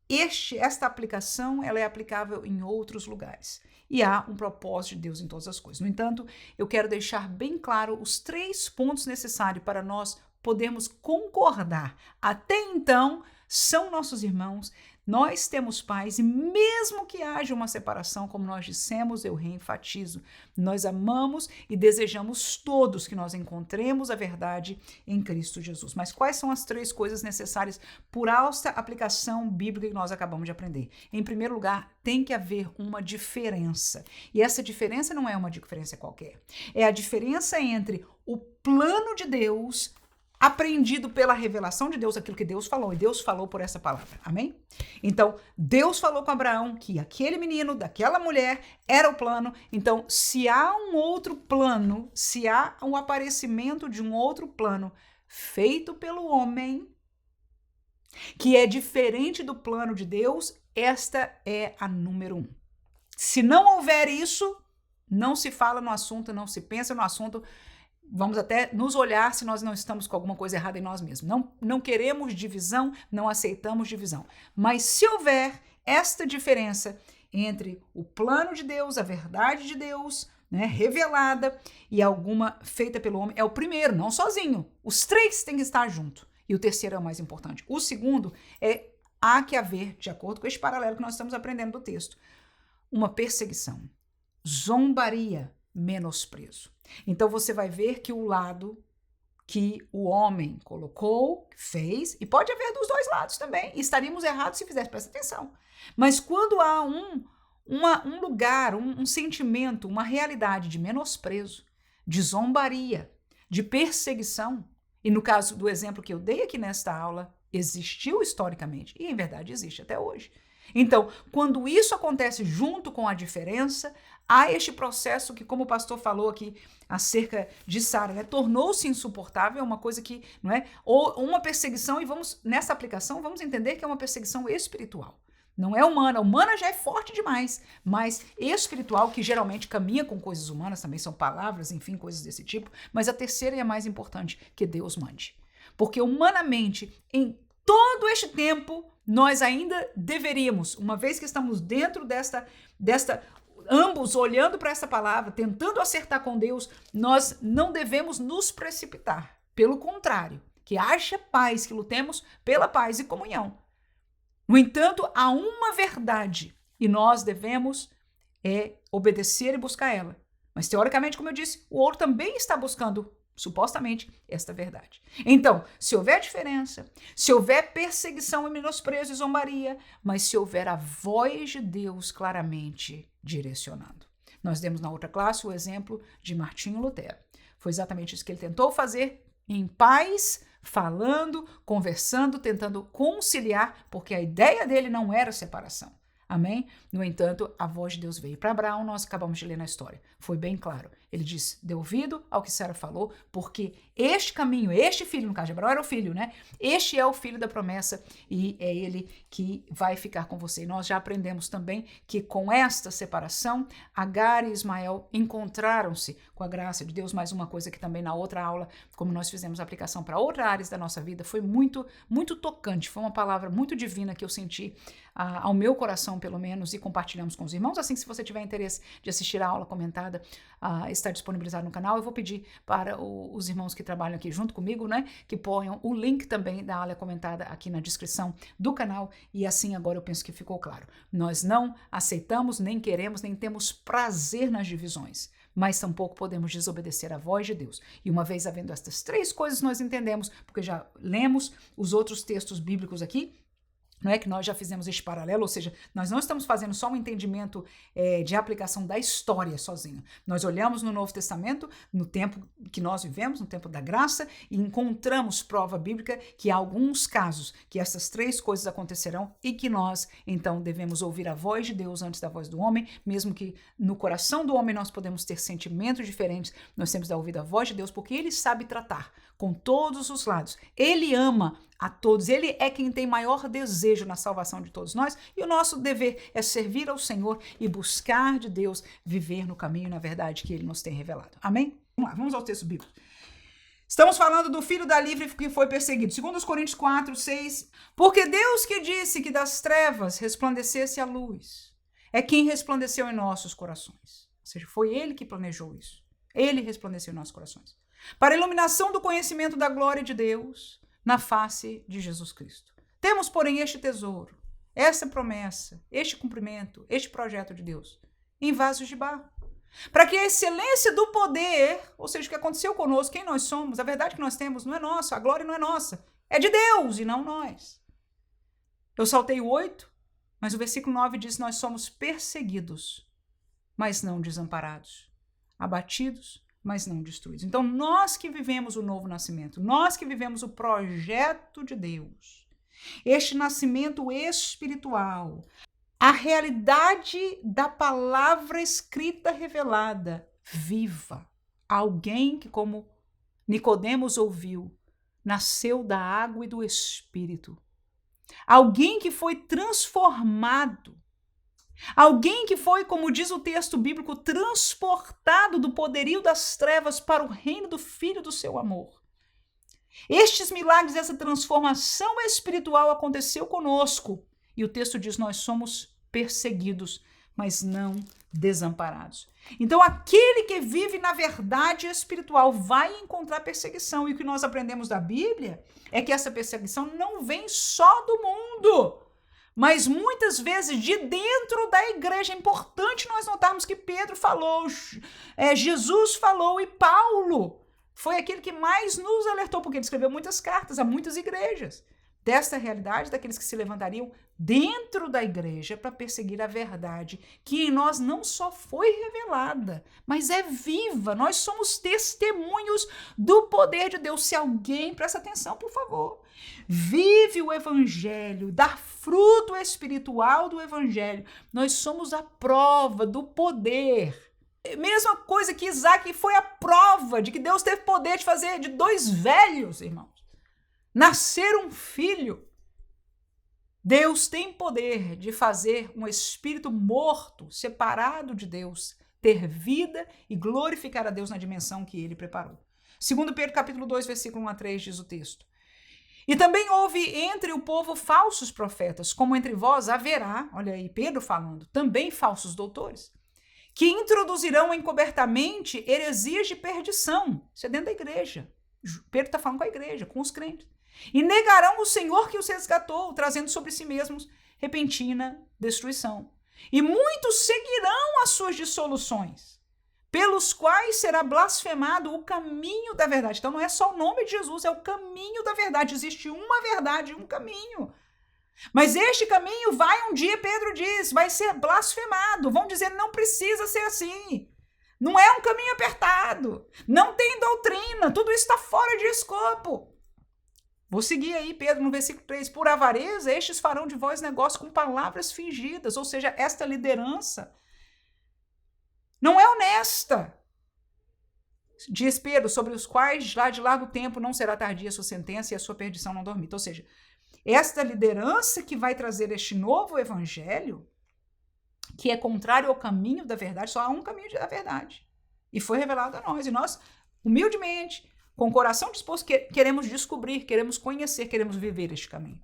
esta aplicação ela é aplicável em outros lugares. E há um propósito de Deus em todas as coisas. No entanto, eu quero deixar bem claro os 3 pontos necessários para nós podermos concordar. Até então, são nossos irmãos, nós temos pais, e mesmo que haja uma separação, como nós dissemos, eu reenfatizo, nós amamos e desejamos todos que nós encontremos a verdade em Cristo Jesus. Mas quais são as 3 coisas necessárias por alta aplicação bíblica que nós acabamos de aprender? Em primeiro lugar, tem que haver uma diferença. E essa diferença não é uma diferença qualquer. É a diferença entre o plano de Deus aprendido pela revelação de Deus, aquilo que Deus falou, e Deus falou por essa palavra, amém? Então, Deus falou com Abraão que aquele menino, daquela mulher, era o plano. Então, se há um outro plano, se há um aparecimento de um outro plano feito pelo homem, que é diferente do plano de Deus, esta é a número 1. Se não houver isso, não se fala no assunto, não se pensa no assunto. Vamos até nos olhar se nós não estamos com alguma coisa errada em nós mesmos. Não queremos divisão, não aceitamos divisão. Mas se houver esta diferença entre o plano de Deus, a verdade de Deus, né, revelada, e alguma feita pelo homem, é o primeiro, não sozinho. Os 3 têm que estar juntos. E o terceiro é o mais importante. O segundo há que haver, de acordo com este paralelo que nós estamos aprendendo do texto, uma perseguição, zombaria, menosprezo. Então você vai ver que o lado que o homem colocou, fez, e pode haver dos dois lados também, e estaríamos errados se fizesse, presta atenção. Mas quando há um lugar, um sentimento, uma realidade de menosprezo, de zombaria, de perseguição, e no caso do exemplo que eu dei aqui nesta aula, existiu historicamente, e em verdade existe até hoje. Então, quando isso acontece junto com a diferença, há este processo que, como o pastor falou aqui acerca de Sara, né, tornou-se insuportável, uma coisa que, não é, ou uma perseguição, e nessa aplicação, vamos entender que é uma perseguição espiritual. Não é humana, humana já é forte demais, mas espiritual, que geralmente caminha com coisas humanas, também são palavras, enfim, coisas desse tipo, mas a terceira e a mais importante, que Deus mande. Porque humanamente, em todo este tempo, nós ainda deveríamos, uma vez que estamos dentro desta ambos olhando para essa palavra, tentando acertar com Deus, nós não devemos nos precipitar. Pelo contrário, que haja paz, que lutemos pela paz e comunhão. No entanto, há uma verdade e nós devemos obedecer e buscar ela. Mas, teoricamente, como eu disse, o outro também está buscando, supostamente, esta verdade. Então, se houver diferença, se houver perseguição e menosprezo e zombaria, mas se houver a voz de Deus claramente direcionando. Nós demos na outra classe o exemplo de Martinho Lutero. Foi exatamente isso que ele tentou fazer em paz, falando, conversando, tentando conciliar, porque a ideia dele não era separação. Amém? No entanto, a voz de Deus veio para Abraão, nós acabamos de ler na história. Foi bem claro. Ele disse, dê ouvido ao que Sara falou, porque este caminho, este filho, no caso de Abraão era o filho, né? Este é o filho da promessa e é ele que vai ficar com você. E nós já aprendemos também que com esta separação, Agar e Ismael encontraram-se com a graça de Deus. Mais uma coisa que também na outra aula, como nós fizemos a aplicação para outras áreas da nossa vida, foi muito, muito tocante. Foi uma palavra muito divina que eu senti ao meu coração, pelo menos, e compartilhamos com os irmãos. Assim que se você tiver interesse de assistir a aula comentada, está disponibilizado no canal. Eu vou pedir para os irmãos que trabalham aqui junto comigo, né, que ponham o link também da aula comentada aqui na descrição do canal, e assim agora eu penso que ficou claro. Nós não aceitamos, nem queremos, nem temos prazer nas divisões, mas tampouco podemos desobedecer à voz de Deus. E uma vez havendo estas três coisas, nós entendemos, porque já lemos os outros textos bíblicos aqui, não é que nós já fizemos este paralelo, ou seja, nós não estamos fazendo só um entendimento de aplicação da história sozinho. Nós olhamos no Novo Testamento, no tempo que nós vivemos, no tempo da graça, e encontramos prova bíblica que há alguns casos que essas três coisas acontecerão e que nós, então, devemos ouvir a voz de Deus antes da voz do homem, mesmo que no coração do homem nós podemos ter sentimentos diferentes, nós temos de ouvir a voz de Deus, porque Ele sabe tratar com todos os lados. Ele ama a todos. Ele é quem tem maior desejo na salvação de todos nós, e o nosso dever é servir ao Senhor e buscar de Deus viver no caminho e na verdade que Ele nos tem revelado. Amém? Vamos lá, vamos ao texto bíblico. Estamos falando do filho da livre que foi perseguido. 2 Coríntios 4, 6. Porque Deus que disse que das trevas resplandecesse a luz, é quem resplandeceu em nossos corações. Ou seja, foi Ele que planejou isso. Ele resplandeceu em nossos corações. Para a iluminação do conhecimento da glória de Deus na face de Jesus Cristo. Temos, porém, este tesouro, essa promessa, este cumprimento, este projeto de Deus em vasos de barro. Para que a excelência do poder, ou seja, o que aconteceu conosco, quem nós somos, a verdade que nós temos não é nossa, a glória não é nossa, é de Deus e não nós. Eu saltei o 8, mas o versículo 9 diz: nós somos perseguidos, mas não desamparados, abatidos, mas não destruídos. Então, nós que vivemos o novo nascimento, nós que vivemos o projeto de Deus, este nascimento espiritual, a realidade da palavra escrita revelada, viva, alguém que, como Nicodemos ouviu, nasceu da água e do Espírito, alguém que foi transformado, alguém que foi, como diz o texto bíblico, transportado do poderio das trevas para o reino do Filho do seu amor. Estes milagres, essa transformação espiritual aconteceu conosco. E o texto diz, nós somos perseguidos, mas não desamparados. Então, aquele que vive na verdade espiritual vai encontrar perseguição. E o que nós aprendemos da Bíblia é que essa perseguição não vem só do mundo, mas muitas vezes de dentro da igreja. É importante nós notarmos que Pedro falou, Jesus falou e Paulo foi aquele que mais nos alertou, porque ele escreveu muitas cartas a muitas igrejas, desta realidade daqueles que se levantariam dentro da igreja para perseguir a verdade, que em nós não só foi revelada, mas é viva. Nós somos testemunhos do poder de Deus. Se alguém, presta atenção, por favor, vive o evangelho, dá fruto espiritual do evangelho, nós somos a prova do poder. Mesma coisa que Isaac foi a prova de que Deus teve poder de fazer de dois velhos, irmãos, nascer um filho. Deus tem poder de fazer um espírito morto, separado de Deus, ter vida e glorificar a Deus na dimensão que ele preparou. 2 Pedro capítulo 2, versículo 1 a 3 diz o texto. E também houve entre o povo falsos profetas, como entre vós haverá, olha aí Pedro falando, também falsos doutores, que introduzirão encobertamente heresias de perdição. Isso é dentro da igreja. Pedro está falando com a igreja, com os crentes. E negarão o Senhor que os resgatou, trazendo sobre si mesmos repentina destruição. E muitos seguirão as suas dissoluções, pelos quais será blasfemado o caminho da verdade. Então não é só o nome de Jesus, é o caminho da verdade. Existe uma verdade e um caminho. Mas este caminho vai um dia, Pedro diz, vai ser blasfemado. Vão dizer, não precisa ser assim. Não é um caminho apertado. Não tem doutrina. Tudo isso está fora de escopo. Vou seguir aí, Pedro, no versículo 3. Por avareza, estes farão de vós negócio com palavras fingidas. Ou seja, esta liderança não é honesta. Diz Pedro, sobre os quais lá de largo tempo não será tardia a sua sentença e a sua perdição não dormita. Ou seja, esta liderança que vai trazer este novo evangelho, que é contrário ao caminho da verdade, só há um caminho da verdade. E foi revelado a nós. E nós, humildemente, com o coração disposto, queremos descobrir, queremos conhecer, queremos viver este caminho.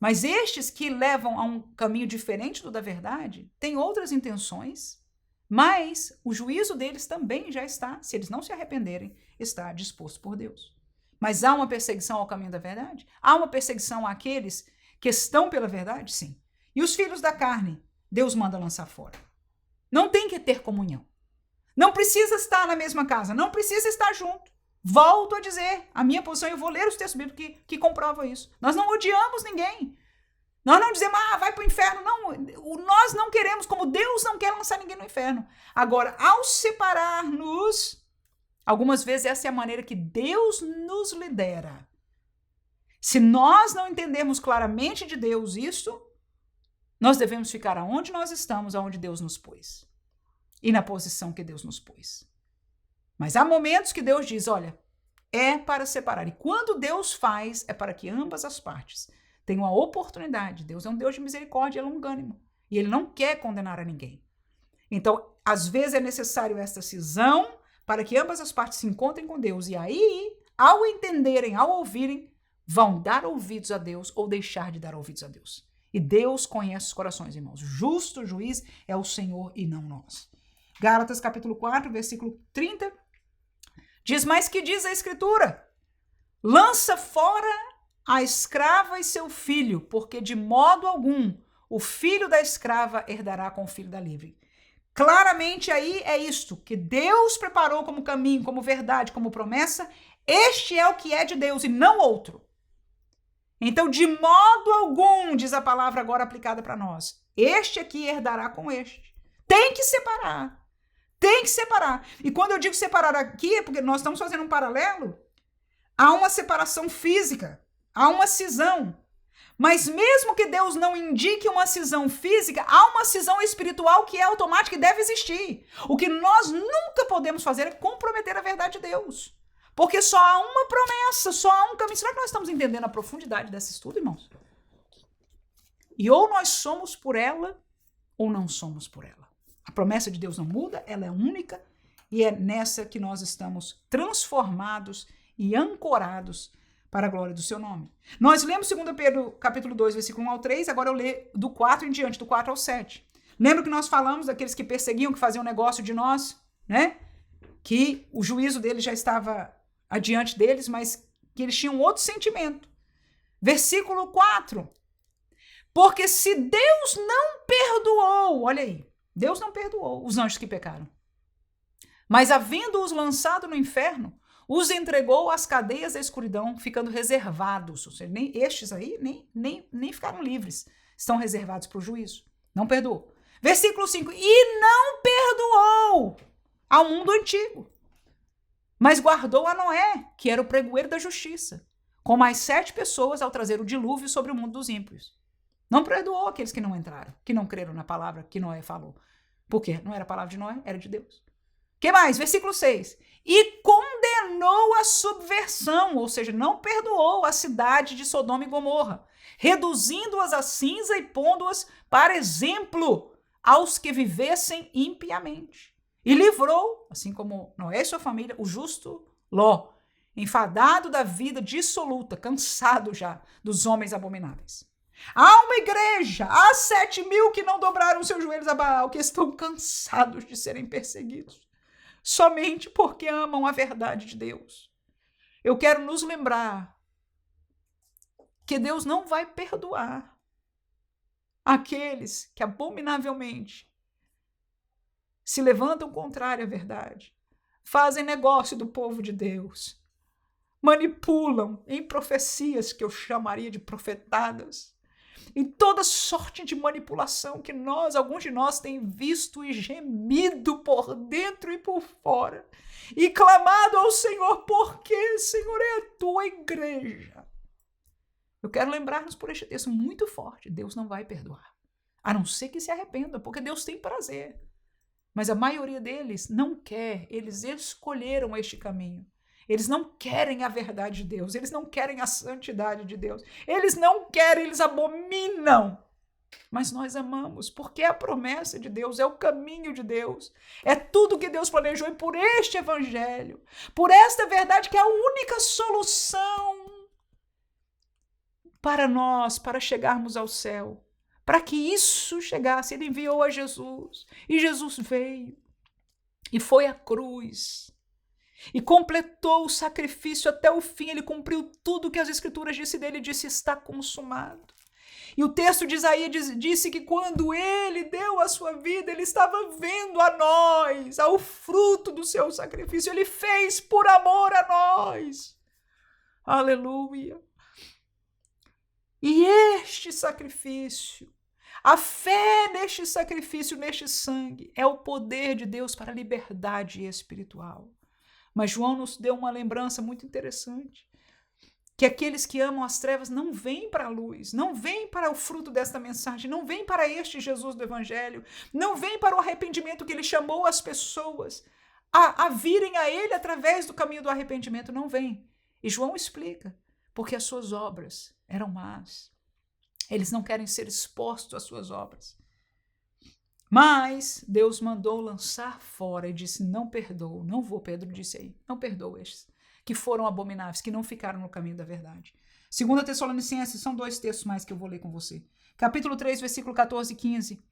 Mas estes que levam a um caminho diferente do da verdade, têm outras intenções, mas o juízo deles também já está, se eles não se arrependerem, está disposto por Deus. Mas há uma perseguição ao caminho da verdade? Há uma perseguição àqueles que estão pela verdade? Sim. E os filhos da carne, Deus manda lançar fora. Não tem que ter comunhão. Não precisa estar na mesma casa, não precisa estar junto. Volto a dizer, a minha posição, eu vou ler os textos bíblicos que comprovam isso. Nós não odiamos ninguém. Nós não dizemos, vai para o inferno. Não, nós não queremos, como Deus não quer lançar ninguém no inferno. Agora, ao separar-nos, algumas vezes essa é a maneira que Deus nos lidera. Se nós não entendermos claramente de Deus isso, nós devemos ficar aonde nós estamos, aonde Deus nos pôs. E na posição que Deus nos pôs. Mas há momentos que Deus diz, olha, é para separar. E quando Deus faz, é para que ambas as partes tenham a oportunidade. Deus é um Deus de misericórdia e longânimo. E ele não quer condenar a ninguém. Então, às vezes é necessário esta cisão para que ambas as partes se encontrem com Deus. E aí, ao entenderem, ao ouvirem, vão dar ouvidos a Deus ou deixar de dar ouvidos a Deus. E Deus conhece os corações, irmãos. Justo juiz é o Senhor e não nós. Gálatas capítulo 4, versículo 30, diz, mas que diz a Escritura? Lança fora a escrava e seu filho, porque de modo algum o filho da escrava herdará com o filho da livre. Claramente aí é isto, que Deus preparou como caminho, como verdade, como promessa, este é o que é de Deus e não outro. Então, de modo algum, diz a palavra agora aplicada para nós, este aqui herdará com este. Tem que separar. Tem que separar. E quando eu digo separar aqui, é porque nós estamos fazendo um paralelo. Há uma separação física, há uma cisão. Mas mesmo que Deus não indique uma cisão física, há uma cisão espiritual que é automática e deve existir. O que nós nunca podemos fazer é comprometer a verdade de Deus. Porque só há uma promessa, só há um caminho. Será que nós estamos entendendo a profundidade desse estudo, irmãos? E ou nós somos por ela, ou não somos por ela. A promessa de Deus não muda, ela é única, e é nessa que nós estamos transformados e ancorados para a glória do seu nome. Nós lemos 2 Pedro capítulo 2, versículo 1 ao 3, agora eu leio do 4 em diante, do 4 ao 7. Lembra que nós falamos daqueles que perseguiam, que faziam negócio de nós, né? Que o juízo deles já estava adiante deles, mas que eles tinham outro sentimento. Versículo 4. Porque se Deus não perdoou, olha aí, Deus não perdoou os anjos que pecaram, mas havendo-os lançado no inferno, os entregou às cadeias da escuridão, ficando reservados. Ou seja, nem estes aí nem ficaram livres, estão reservados para o juízo. Não perdoou. Versículo 5, e não perdoou ao mundo antigo, mas guardou a Noé, que era o pregoeiro da justiça, com mais 7 pessoas ao trazer o dilúvio sobre o mundo dos ímpios. Não perdoou aqueles que não entraram, que não creram na palavra que Noé falou. Por quê? Não era a palavra de Noé, era de Deus. Que mais? Versículo 6. E condenou a subversão, ou seja, não perdoou a cidade de Sodoma e Gomorra, reduzindo-as a cinza e pondo-as para exemplo aos que vivessem impiamente. E livrou, assim como Noé e sua família, o justo Ló, enfadado da vida dissoluta, cansado já dos homens abomináveis. Há uma igreja, há 7.000 que não dobraram seus joelhos a Baal, que estão cansados de serem perseguidos, somente porque amam a verdade de Deus. Eu quero nos lembrar que Deus não vai perdoar aqueles que abominavelmente se levantam contrário à verdade, fazem negócio do povo de Deus, manipulam em profecias que eu chamaria de profetadas, em toda sorte de manipulação que alguns de nós tem visto e gemido por dentro e por fora, e clamado ao Senhor, porque, Senhor, é a tua igreja. Eu quero lembrar-nos por este texto muito forte, Deus não vai perdoar, a não ser que se arrependa, porque Deus tem prazer. Mas a maioria deles não quer, eles escolheram este caminho. Eles não querem a verdade de Deus, eles não querem a santidade de Deus, eles não querem, eles abominam. Mas nós amamos, porque é a promessa de Deus, é o caminho de Deus, é tudo que Deus planejou, e por este evangelho, por esta verdade que é a única solução para nós, para chegarmos ao céu. Para que isso chegasse, ele enviou a Jesus, e Jesus veio, e foi à cruz, e completou o sacrifício até o fim, ele cumpriu tudo que as escrituras disse dele, disse, está consumado. E o texto de Isaías disse que quando ele deu a sua vida, ele estava vendo a nós, ao fruto do seu sacrifício, ele fez por amor a nós. Aleluia! E este sacrifício, a fé neste sacrifício, neste sangue, é o poder de Deus para a liberdade espiritual. Mas João nos deu uma lembrança muito interessante, que aqueles que amam as trevas não vêm para a luz, não vêm para o fruto desta mensagem, não vêm para este Jesus do Evangelho, não vêm para o arrependimento que ele chamou as pessoas a virem a ele através do caminho do arrependimento, não vêm. E João explica, porque as suas obras eram más. Eles não querem ser expostos às suas obras. Mas Deus mandou lançar fora e disse, não perdoo, não vou, Pedro disse aí, não perdoo estes, que foram abomináveis, que não ficaram no caminho da verdade. 2 Tessalonicenses, são 2 textos mais que eu vou ler com você. Capítulo 3, versículo 14 e 15.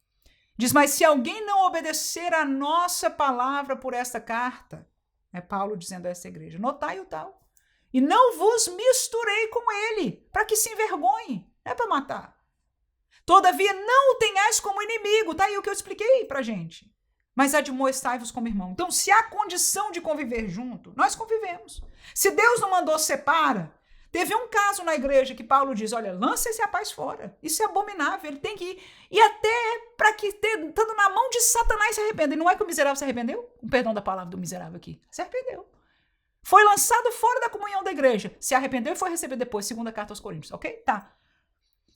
Diz, mas se alguém não obedecer a nossa palavra por esta carta, é Paulo dizendo a esta igreja, notai o tal, e não vos misturei com ele, para que se envergonhe, não é para matar. Todavia, não o tenhais como inimigo. Tá aí o que eu expliquei pra gente. Mas admoestai-vos como irmão. Então, se há condição de conviver junto, nós convivemos. Se Deus não mandou separa, teve um caso na igreja que Paulo diz, olha, lança esse rapaz fora. Isso é abominável, ele tem que ir. E até para que, estando na mão de Satanás, se arrependa. E não é que o miserável se arrependeu? Com perdão da palavra do miserável aqui. Se arrependeu. Foi lançado fora da comunhão da igreja. Se arrependeu e foi receber depois, 2ª carta aos Coríntios. Ok? Tá.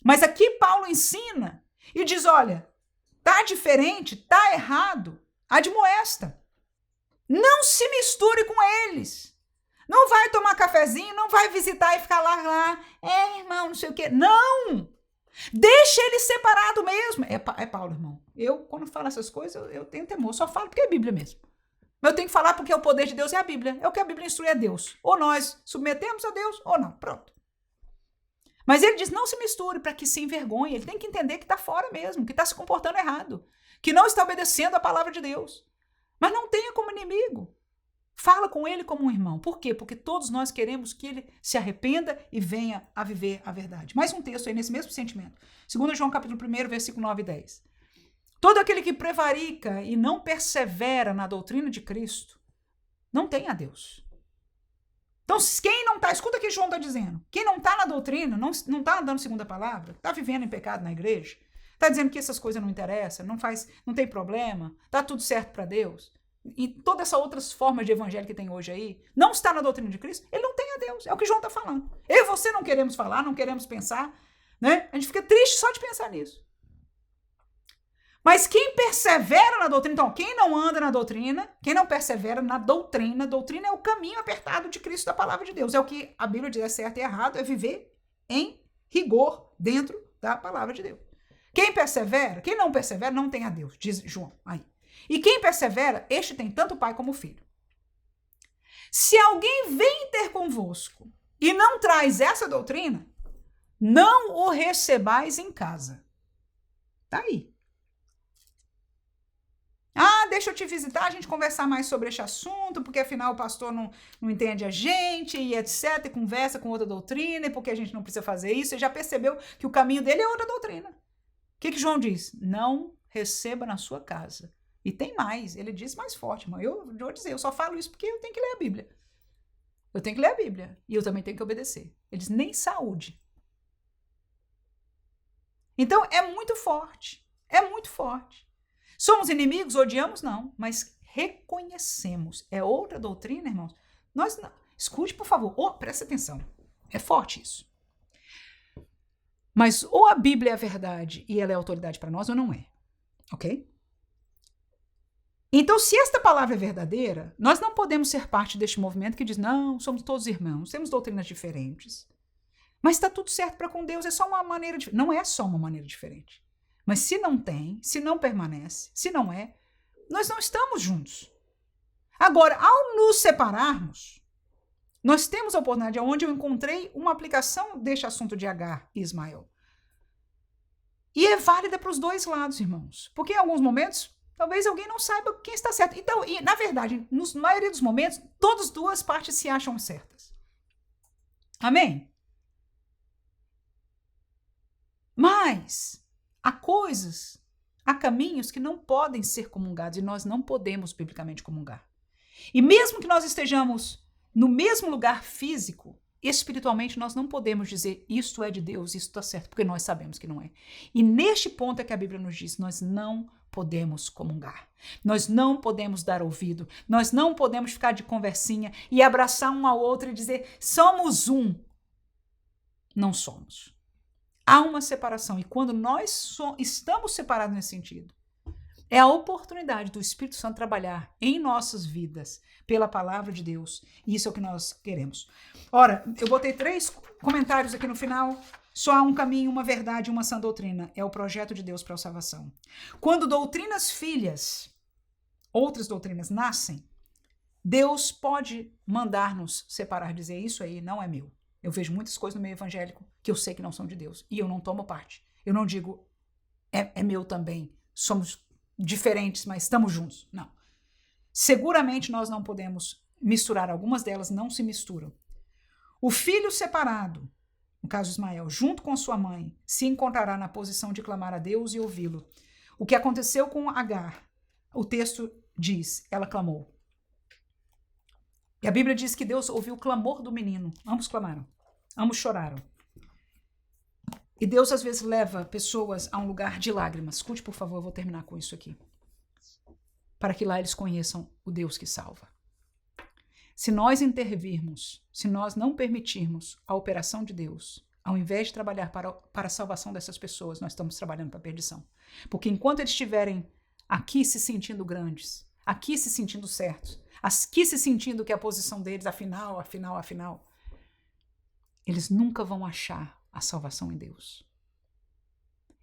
Mas aqui Paulo ensina e diz, olha, tá diferente, tá errado, admoesta. Não se misture com eles. Não vai tomar cafezinho, não vai visitar e ficar lá, irmão, não sei o quê. Não! Deixa ele separado mesmo. É Paulo, irmão. Eu, quando falo essas coisas, eu tenho temor. Só falo porque é Bíblia mesmo. Mas eu tenho que falar porque o poder de Deus é a Bíblia. É o que a Bíblia instrui a Deus. Ou nós submetemos a Deus, ou não. Pronto. Mas ele diz, não se misture para que se envergonhe. Ele tem que entender que está fora mesmo, que está se comportando errado, que não está obedecendo a palavra de Deus. Mas não tenha como inimigo. Fala com ele como um irmão. Por quê? Porque todos nós queremos que ele se arrependa e venha a viver a verdade. Mais um texto aí nesse mesmo sentimento. 2 João capítulo 1, versículo 9 e 10. Todo aquele que prevarica e não persevera na doutrina de Cristo, não tem a Deus. Então, quem não está, escuta o que João está dizendo, quem não está na doutrina, não está andando segundo a palavra, está vivendo em pecado na igreja, está dizendo que essas coisas não interessam, não tem problema, está tudo certo para Deus, e todas essas outras formas de evangelho que tem hoje aí, não está na doutrina de Cristo, ele não tem a Deus, é o que João está falando. Eu e você não queremos falar, não queremos pensar, né? A gente fica triste só de pensar nisso. Mas quem persevera na doutrina, então, quem não anda na doutrina, quem não persevera na doutrina é o caminho apertado de Cristo da palavra de Deus. É o que a Bíblia diz é certo e errado, é viver em rigor dentro da palavra de Deus. Quem persevera, quem não persevera, não tem a Deus, diz João aí. E quem persevera, este tem tanto o pai como o filho. Se alguém vem ter convosco e não traz essa doutrina, não o recebais em casa. Tá aí. Ah, deixa eu te visitar, a gente conversar mais sobre este assunto, porque afinal o pastor não entende a gente, e etc, e conversa com outra doutrina, e porque a gente não precisa fazer isso, você já percebeu que o caminho dele é outra doutrina. O que João diz? Não receba na sua casa. E tem mais, ele diz mais forte, irmão. Eu vou dizer, eu só falo isso porque eu tenho que ler a Bíblia. Eu tenho que ler a Bíblia, e eu também tenho que obedecer. Ele diz, nem saúde. Então, é muito forte, é muito forte. Somos inimigos? Odiamos? Não, mas reconhecemos. É outra doutrina, irmãos? Nós não. Escute, por favor. Presta atenção. É forte isso. Mas ou a Bíblia é a verdade e ela é autoridade para nós ou não é. Ok? Então, se esta palavra é verdadeira, nós não podemos ser parte deste movimento que diz, não, somos todos irmãos, temos doutrinas diferentes. Mas está tudo certo para com Deus, é só uma maneira diferente. Não é só uma maneira diferente. Mas se não tem, se não permanece, se não é, nós não estamos juntos. Agora, ao nos separarmos, nós temos a oportunidade, onde eu encontrei uma aplicação deste assunto de Agar e Ismael. E é válida para os dois lados, irmãos. Porque em alguns momentos, talvez alguém não saiba quem está certo. Então, na verdade, na maioria dos momentos, todas as duas partes se acham certas. Amém? Mas há caminhos que não podem ser comungados e nós não podemos biblicamente comungar. E mesmo que nós estejamos no mesmo lugar físico, espiritualmente nós não podemos dizer isto é de Deus, isso está certo, porque nós sabemos que não é. E neste ponto é que a Bíblia nos diz, nós não podemos comungar, nós não podemos dar ouvido, nós não podemos ficar de conversinha e abraçar um ao outro e dizer somos um. Não somos. Há uma separação, e quando nós estamos separados nesse sentido, é a oportunidade do Espírito Santo trabalhar em nossas vidas pela palavra de Deus, e isso é o que nós queremos. Ora, eu botei 3 comentários aqui no final. Só há um caminho, uma verdade e uma sã doutrina. É o projeto de Deus para a salvação. Quando doutrinas filhas, outras doutrinas nascem, Deus pode mandar-nos separar, dizer isso aí não é meu. Eu vejo muitas coisas no meio evangélico que eu sei que não são de Deus. E eu não tomo parte. Eu não digo, é meu também. Somos diferentes, mas estamos juntos. Não. Seguramente nós não podemos misturar. Algumas delas não se misturam. O filho separado, no caso Ismael, junto com sua mãe, se encontrará na posição de clamar a Deus e ouvi-lo. O que aconteceu com Agar, o texto diz, ela clamou. E a Bíblia diz que Deus ouviu o clamor do menino. Ambos clamaram. Ambos choraram. E Deus às vezes leva pessoas a um lugar de lágrimas. Escute, por favor, eu vou terminar com isso aqui. Para que lá eles conheçam o Deus que salva. Se nós intervirmos, se nós não permitirmos a operação de Deus, ao invés de trabalhar para a salvação dessas pessoas, nós estamos trabalhando para a perdição. Porque enquanto eles estiverem aqui se sentindo grandes, aqui se sentindo certos, aqui se sentindo que a posição deles, afinal, eles nunca vão achar a salvação em Deus.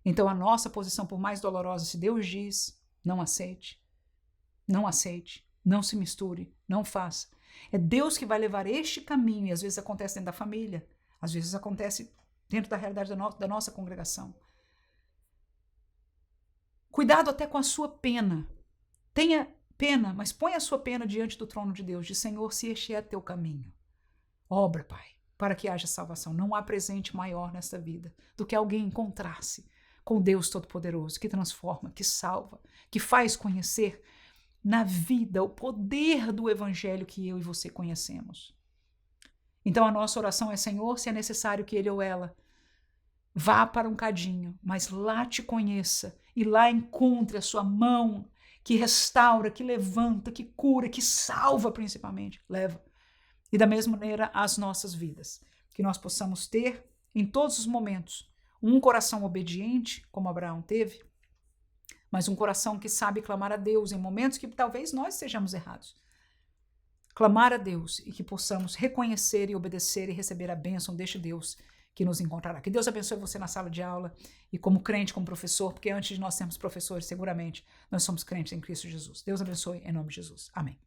Então a nossa posição, por mais dolorosa, se Deus diz, não aceite, não se misture, não faça. É Deus que vai levar este caminho, e às vezes acontece dentro da família, às vezes acontece dentro da realidade da nossa congregação. Cuidado até com a sua pena. Tenha pena, mas põe a sua pena diante do trono de Deus. Diz, Senhor, se este é teu caminho, obra, Pai, para que haja salvação. Não há presente maior nesta vida do que alguém encontrar-se com Deus Todo-Poderoso, que transforma, que salva, que faz conhecer na vida o poder do evangelho que eu e você conhecemos. Então a nossa oração é, Senhor, se é necessário que ele ou ela vá para um cadinho, mas lá te conheça e lá encontre a sua mão que restaura, que levanta, que cura, que salva principalmente, leva. E da mesma maneira as nossas vidas, que nós possamos ter em todos os momentos um coração obediente, como Abraão teve, mas um coração que sabe clamar a Deus em momentos que talvez nós estejamos errados. Clamar a Deus e que possamos reconhecer e obedecer e receber a bênção deste Deus que nos encontrará. Que Deus abençoe você na sala de aula e como crente, como professor, porque antes de nós sermos professores, seguramente, nós somos crentes em Cristo Jesus. Deus abençoe em nome de Jesus. Amém.